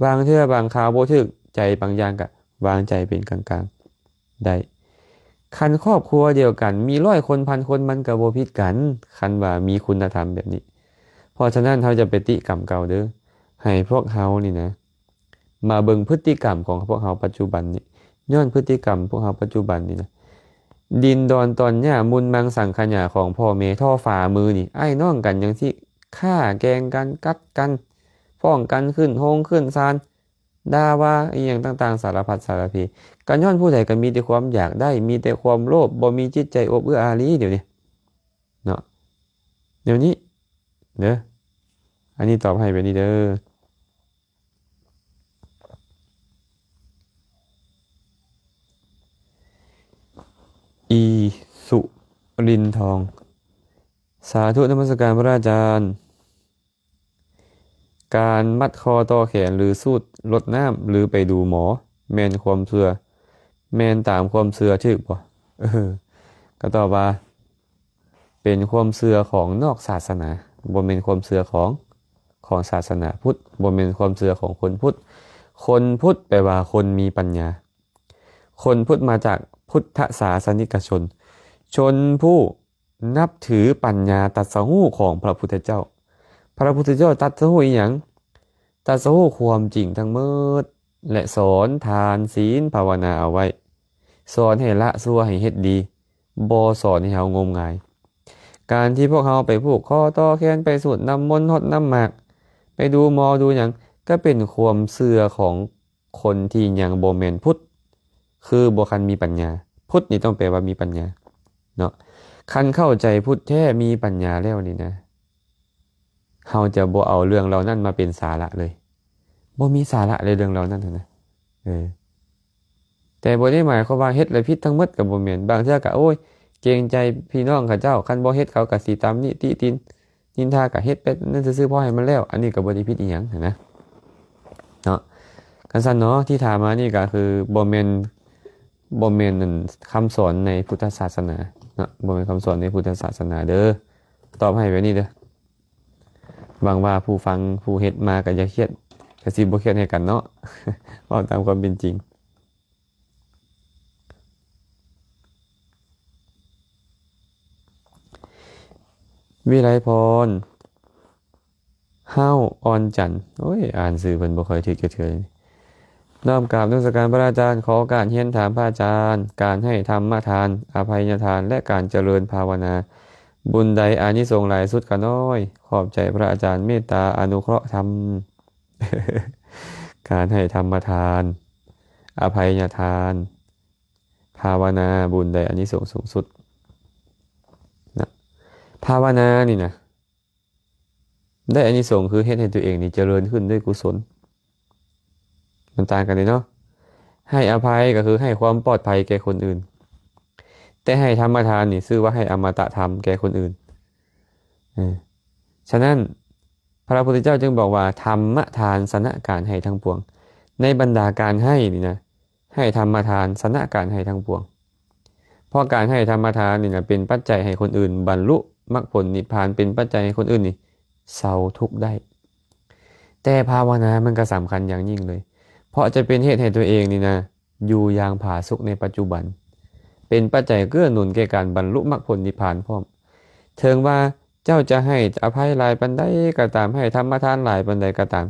บางเทื่อบางคราวบ่ถึกใจบางอย่างก็วางใจเป็นกลางๆได้คันครอบครัวเดียวกันมี100คน1,000คนมันก็บ่ผิดกันคันว่ามีคุณธรรมแบบนี้เพราะฉะนั้นเราจะไปติกรรมเก่าเด้อให้พวกเฮานี่นะมาเบิ่งพฤติกรรมของพวกเฮาปัจจุบันนี้ย้อนพฤติกรรมพวกเฮาปัจจุบันนี่นะดินดอนตอนหญ้ามุนมังสังขยาของพ่อแม่ท่อฝ่ามือนี่อ้ายน้องกันจังซี่ฆ่าแกล้งกันกัดกันฟ้องกันขึ้นโฮงขึ้นศาลด่าว่าอีหยังต่างๆสารพัดสารพีกันย้อนผู้ใดก็มีแต่ความอยากได้มีแต่ความโลภบ่มีจิตใจอบอื้ออารีเดี๋ยวนี้เนาะเดี๋ยวนี้เด้ออันนี้ตอบให้ไปนี่เด้ออีสุรินทองสาธุนมัสการพระอาจารย์การมัดคอต่อแขนหรือสูดลดน้ำหรือไปดูหมอแมนความเชื่อแมนตามความเชื่อถูกบ่ก็ตอบว่าเป็นความเชื่อของนอกศาสนาบ่แม่นความเชื่อของศาสนาพุทธบ่แม่นความเชื่อของคนพุทธคนพุทธแปลว่าคนมีปัญญาคนพุทธมาจากพุทธศาสนิกชนชนผู้นับถือปัญญาตรัสรู้ของพระพุทธเจ้าพระพุทธเจ้าตรัสรู้อีหยังตรัสรู้ความจริงทั้งหมดและสอนทานศีลภาวนาเอาไว้สอนให้ละชั่วให้เฮ็ดดีบ่สอนให้เฮางมงายการที่พวกเฮาไปผูกคอต่อแขนไปสวดน้ำมนต์ฮดน้ำหมากไปดูหมอดูหยังก็เป็นความเชื่อของคนที่ยังบ่แม่นพุทธคือบ่คันมีปัญญาพุทธนี่ต้องแปลว่ามีปัญญาเนาะคันเข้าใจพุทธแท้มีปัญญาแล้วนี่นะเฮาจะบ่เอาเรื่องเหล่านั้นมาเป็นสาระเลยบ่มีสาระเลยเรื่องเหล่านั้นนะแต่บ่ได้หมายความว่าเฮ็ดแล้วผิดทั้งหมดก็บ่แม่นบางเทื่อก็โอ้ยเกรงใจพี่น้องเขาเจ้าคันบ่เฮ็ดเขาก็สิตำหนิติตินนินทาก็เฮ็ดไปนั่นซื่อๆพอให้มันแล้วอันนี้ก็บ่ได้ผิดอีหยังนะเนาะกันซั่นเนาะที่ถามมานี่ก็คือบ่แม่นนั่นคำสอนในพุทธศาสนาเนาะบ่แม่นคำสอนในพุทธศาสนาเด้อตอบให้ไว้นี่เด้อหวังว่าผู้ฟังผู้เฮ็ดมาก็อย่าเครียดก็สิบ่เครียดให้กันเนาะ เว้าตามความเป็นจริงวิไลพรห้าวอ่อนจันทร์โอ้ยอ่านสื่อเพิ่นบ่ค่อยถูกจักเทื่อน้อมกราบนมัสการพระอาจารย์ขอการเรียนถามพระอาจารย์การให้ธรรมทานอภัยทานและการเจริญภาวนาบุญใดอานิสงส์หลายสุดก็น้อยขอบใจพระอาจารย์เมตตาอนุเคราะห์ธรรม การให้ธรรมทานอภัยทานภาวนาบุญใดอานิสงส์สูงสุดนะภาวนานี่นะได้อานิสงส์คือเฮ็ดให้ตัวเองนี่เจริญขึ้นด้วยกุศลมันต่างกันเลยเนาะให้อภัยก็คือให้ความปลอดภัยแก่คนอื่นแต่ให้ธรรมทานนี่ชื่อว่าให้อมตะธรรมแก่คนอื่นฉะนั้นพระพุทธเจ้าจึงบอกว่าธรรมทานสนะการให้ทั้งปวงในบรรดาการให้นี่นะให้ธรรมทานสนะการให้ทั้งปวงเพราะการให้ธรรมทานนี่นะเป็นปัจจัยให้คนอื่นบรรลุมรรคผลนิพพานเป็นปัจจัยให้คนอื่นนี่เศร้าทุกข์ได้แต่ภาวนามันก็สำคัญอย่างยิ่งเลยเพราะจะเป็นเหตุให้ตัวเองนี่นะอยู่อย่างผาสุกในปัจจุบันเป็นปัจจัยเกื้อหนุนแก่การบรรลุมรรคผลนิพพานพร้อมเถิงว่าเจ้าจะให้อภัยหลายปานใดก็ตามให้ธรรมทานหลายปานใดก็ตาม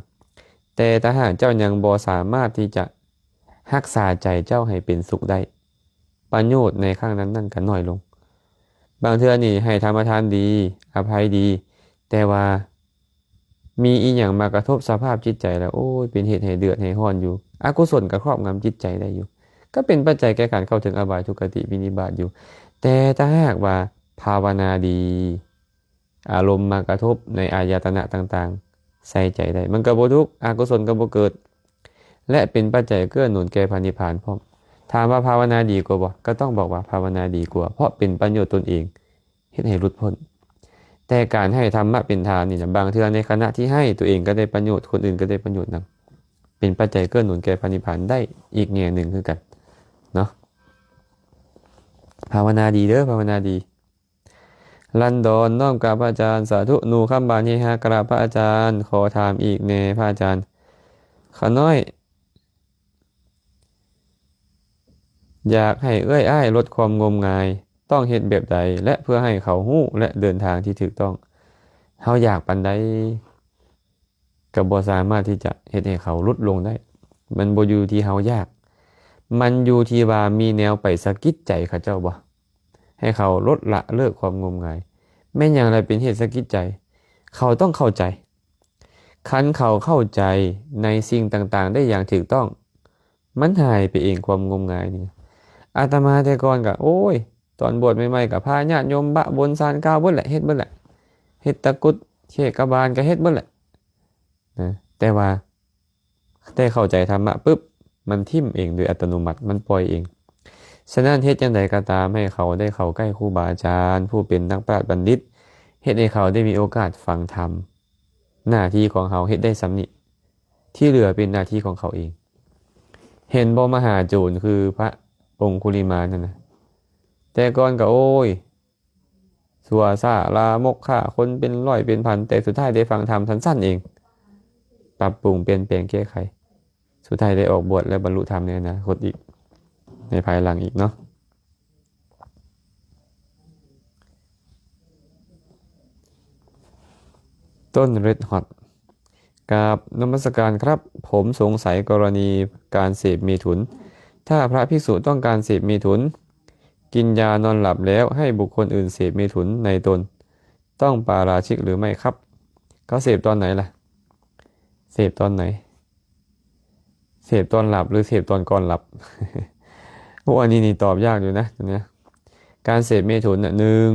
แต่ถ้าหากเจ้ายังบ่สามารถที่จะรักษาใจเจ้าให้เป็นสุขได้ประโยชน์ในข้างนั้นก็น้อยลงบางเทื่อนี่ให้ธรรมทานดีอภัยดีแต่ว่ามีอีหยังมากระทบสภาพจิตใจแล้วโอ้ยเป็นเหตุให้เดือดให้ร้อนอยู่อกุศลก็ครอบงำจิตใจได้อยู่ก็เป็นปัจจัยแก่การเข้าถึงอบายทุกขติวินิบาตอยู่แต่ถ้าหากว่าภาวนาดีอารมณ์มากระทบในอายตนะต่างๆใส่ใจได้มันก็บ่ทุกข์อกุศลก็บ่เกิด และเป็นปัจจัยเกื้อหนุนแก่พระนิพพานพร้อมถามว่าภาวนาดีกว่าบ่ก็ต้องบอกว่าภาวนาดีกว่าเพราะเป็นประโยชน์ตนเองเฮ็ดให้หลุดพ้นแต่การให้ธรรมะเป็นทานนี่นะบางเทื่อในขณะที่ให้ตัวเองก็ได้ประโยชน์คนอื่นก็ได้ประโยชน์นำเป็นปัจจัยเกื้อหนุนแก่พระนิพพานได้อีกแง่หนึ่งคือกันเนาะภาวนาดีเด้อภาวนาดีลันดอนน้อมกราบพระอาจารย์สาธุนูคำบานเฮฮากราบพระอาจารย์ขอถามอีกแน่พระอาจารย์ขาน้อยอยากให้อ้ายลดความงมงายต้องเฮ็ดแบบใดและเพื่อให้เขาฮู้และเดินทางที่ถูกต้องเฮาอยากปานใดก็บ่สามารถที่จะเฮ็ดให้เขาลดลงได้มันบ่อยู่ที่เฮายากมันอยู่ที่ว่ามีแนวไปสะกิดใจเขาเจ้าบ่ให้เขาลดละเลิกความงมงายแม้นอย่างไรเป็นเหตุสะกิดใจเขาต้องเข้าใจคันเขาเข้าใจในสิ่งต่างๆได้อย่างถูกต้องมันหายไปเองความงมงายนี่อาตมาแต่ก่อนก็โอ้ยตอนบวชใหม่ๆก็พาญาติโยมบะบนศาลกล่าวเบิดแหละเฮ็ดเบิดแหละเฮ็ดตะกรุดเชกบาลก็เฮ็ดเบิดแหละนะแต่ว่าได้เข้าใจธรรมะปุ๊บมันทิ่มเองโดยอัตโนมัติมันปล่อยเองฉะนั้นเฮ็ดจังใดก็ตามให้เขาได้เข้าใกล้ครูบาอาจารย์ผู้เป็นนักปราชญ์บัณฑิตเฮ็ดให้เขาได้มีโอกาสฟังธรรมหน้าที่ของเขาเฮ็ดได้สำนิที่เหลือเป็นหน้าที่ของเขาเองเห็นบ่มหาโจรคือพระองคุลิมานนั่นนะแต่ก่อนก็โอ้ยสัวซ่าลามกฆ่าคนเป็นร้อยเป็นพันแต่สุดท้ายได้ฟังธรรมสั้นๆเองปรับปรุงเปลี่ยนแปลงแก้ไขสุดท้ายได้ออกบวชและบรรลุธรรมในอนาคตอีกในภายหลังอีกเนาะต้นเรดฮอตกราบนมัสการครับผมสงสัยกรณีการเสพเมถุนถ้าพระภิกษุต้องการเสพเมถุนกินยานอนหลับแล้วให้บุคคลอื่นเสพเมถุนในตนต้องปาราชิกหรือไม่ครับเขาเสพตอนไหนล่ะเสพตอนไหนเสพตอนหลับหรือเสพตอนก่อนหลับ พวกอันนี้นี่ตอบยากอยู่นะตัวเนี้ยการเสพเมถุนหนึ่ง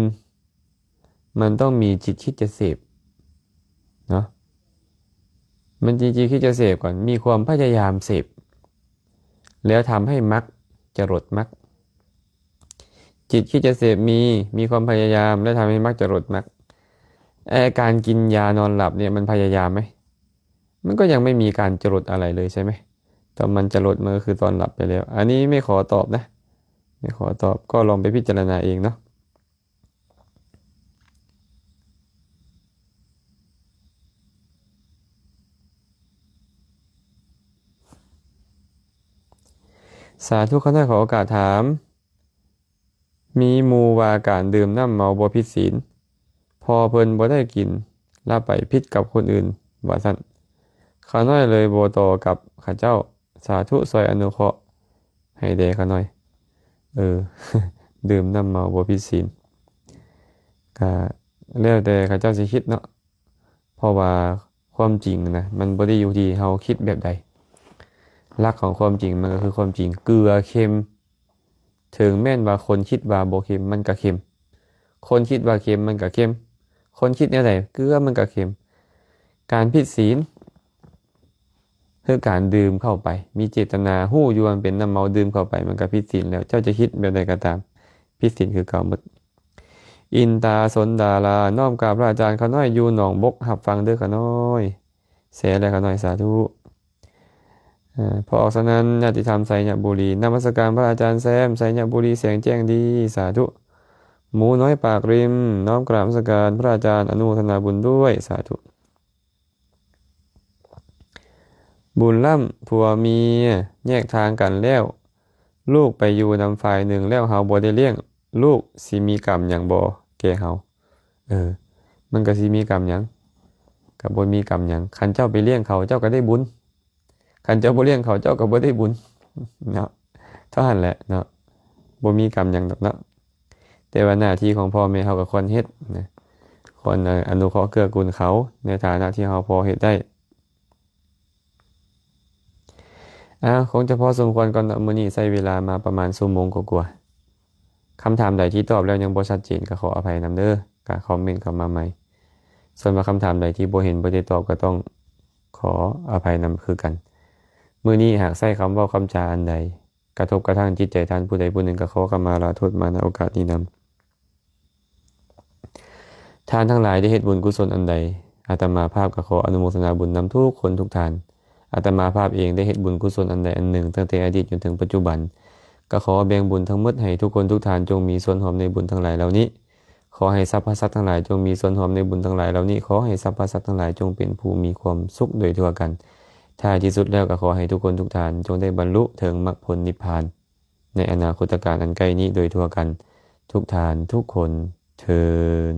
มันต้องมีจิตคิดจะเสพเนาะมันจริงๆคิดจะเสพก่อนมีความพยายามเสพแล้วทำให้มรรคจรดมรรคจิตคิดจะเสพมีความพยายามและทำให้มรรคจรดมรรคการกินยานอนหลับเนี่ยมันพยายามไหมมันก็ยังไม่มีการจรดอะไรเลยใช่ไหมตอนมันจรดมันก็คือตอนหลับไปแล้วอันนี้ไม่ขอตอบนะไม่ขอตอบก็ลองไปพิจารณาเองเนาะสาธุขอได้ขอโอกาสถามมีหมู่ว่าการดื่มน้ำเมาบ่ผิดศีลพอเพิ่นบ่ได้กินแล้วไปพิษกับคนอื่นว่าซั่นข้าน้อยเลยบ่ต่อกับข้าเจ้าสาธุซอยอนุเคราะห์ให้แด่ข้าน้อยดื่มน้ำเมาบ่ผิดศีลก็แล้วแต่ข้าเจ้าสิคิดเนาะเพราะว่าความจริงนะมันบ่ได้อยู่ที่เฮาคิดแบบใดหลักของความจริงมันก็คือความจริงเกลือเค็มถึงแม้นว่าคนคิดว่าบ่เค็มมันก็เค็มคนคิดว่าเค็มมันก็เค็มคนคิดแนวใดเกลือมันก็เค็มการผิดศีลคือการดื่มเข้าไปมีเจตนาฮู้อยู่ว่ามันเป็นน้ำเมาดื่มเข้าไปมันก็ผิดศีลแล้วเจ้าจะคิดแบบใดก็ตามผิดศีลคือเก่าหมดอินตาสนดาราน้อมกราบพระอาจารย์เขาน้อยอยู่หนองบกหับฟังเด้อเขาน้อยเสียแล้วเขาน้อยสาธุพอออกสนั้นญาติธรรมไสยบุรีนมัสการพระอาจารย์แซมไสยบุรีแสงแจ้งดีสาธุหมูน้อยปากริมน้อมกราบนมัสการพระอาจารย์อนุโมทนาบุญด้วยสาธุบุญล่ำผัวเมียแยกทางกันแล้วลูกไปอยู่นำฝ่ายหนึ่งแล้วเฮาบ่ได้เลี้ยงลูกสิมีกรรมหยังบ่แก่เฮามันก็สิมีกรรมหยังก็บ่มีกรรมหยังคันเจ้าไปเลี้ยงเขาเจ้าก็ได้บุญคันเจ้าบ่เลี้ยงเขาเจ้าก็บ่ได้บุญเนาะเท่านั้นแหละเนาะบ่มีกรรมหยังดอกเนาะแต่ว่าหน้าที่ของพ่อแม่เฮาก็ควรเฮ็ดนะควรอนุเคราะห์เกื้อกูลเขาในฐานะที่เฮาพอเฮ็ดได้คงจะพอสมควรก่อนมื้อนี้ใช้เวลามาประมาณชั่วโมงกว่าๆคำถามใดที่ตอบแล้วยังบ่ชัดเจนก็ขออภัยนำเด้อก็คอมเมนต์เข้ามาใหม่ส่วนว่าคำถามใดที่บ่เห็นบ่ได้ตอบก็ต้องขออภัยนำคือกัน มื้อนี้หากใช้คำเว้าคำจาอันใดกระทบกระทั่งจิตใจท่านผู้ใดผู้หนึ่งก็ขอขมาลาโทษมาณโอกาสนี้นำท่านทั้งหลายได้เฮ็ดบุญกุศลอันใดอาตมาภาพก็ขออนุโมทนาบุญนำทุกคนทุกท่านอาตมาภาพเองได้เฮ็ดบุญกุศลอันใดอันหนึ่งตั้งแต่อดีตจนถึงปัจจุบันก็ขอแบ่งบุญทั้งหมดให้ทุกคนทุกท่านจงมีส่วนร่วมในบุญทั้งหลายเหล่านี้ขอให้สรรพสัตว์ทั้งหลายจงมีส่วนร่วมในบุญทั้งหลายเหล่านี้ขอให้สรรพสัตว์ทั้งหลายจงเป็นผู้มีความสุขโดยทั่วกันท้ายที่สุดแล้วก็ขอให้ทุกคนทุกท่านจงได้บรรลุถึงมรรคผลนิพพานในอนาคตการอันใกล้นี้โดยทั่วกันทุกท่านทุกคนเทอญ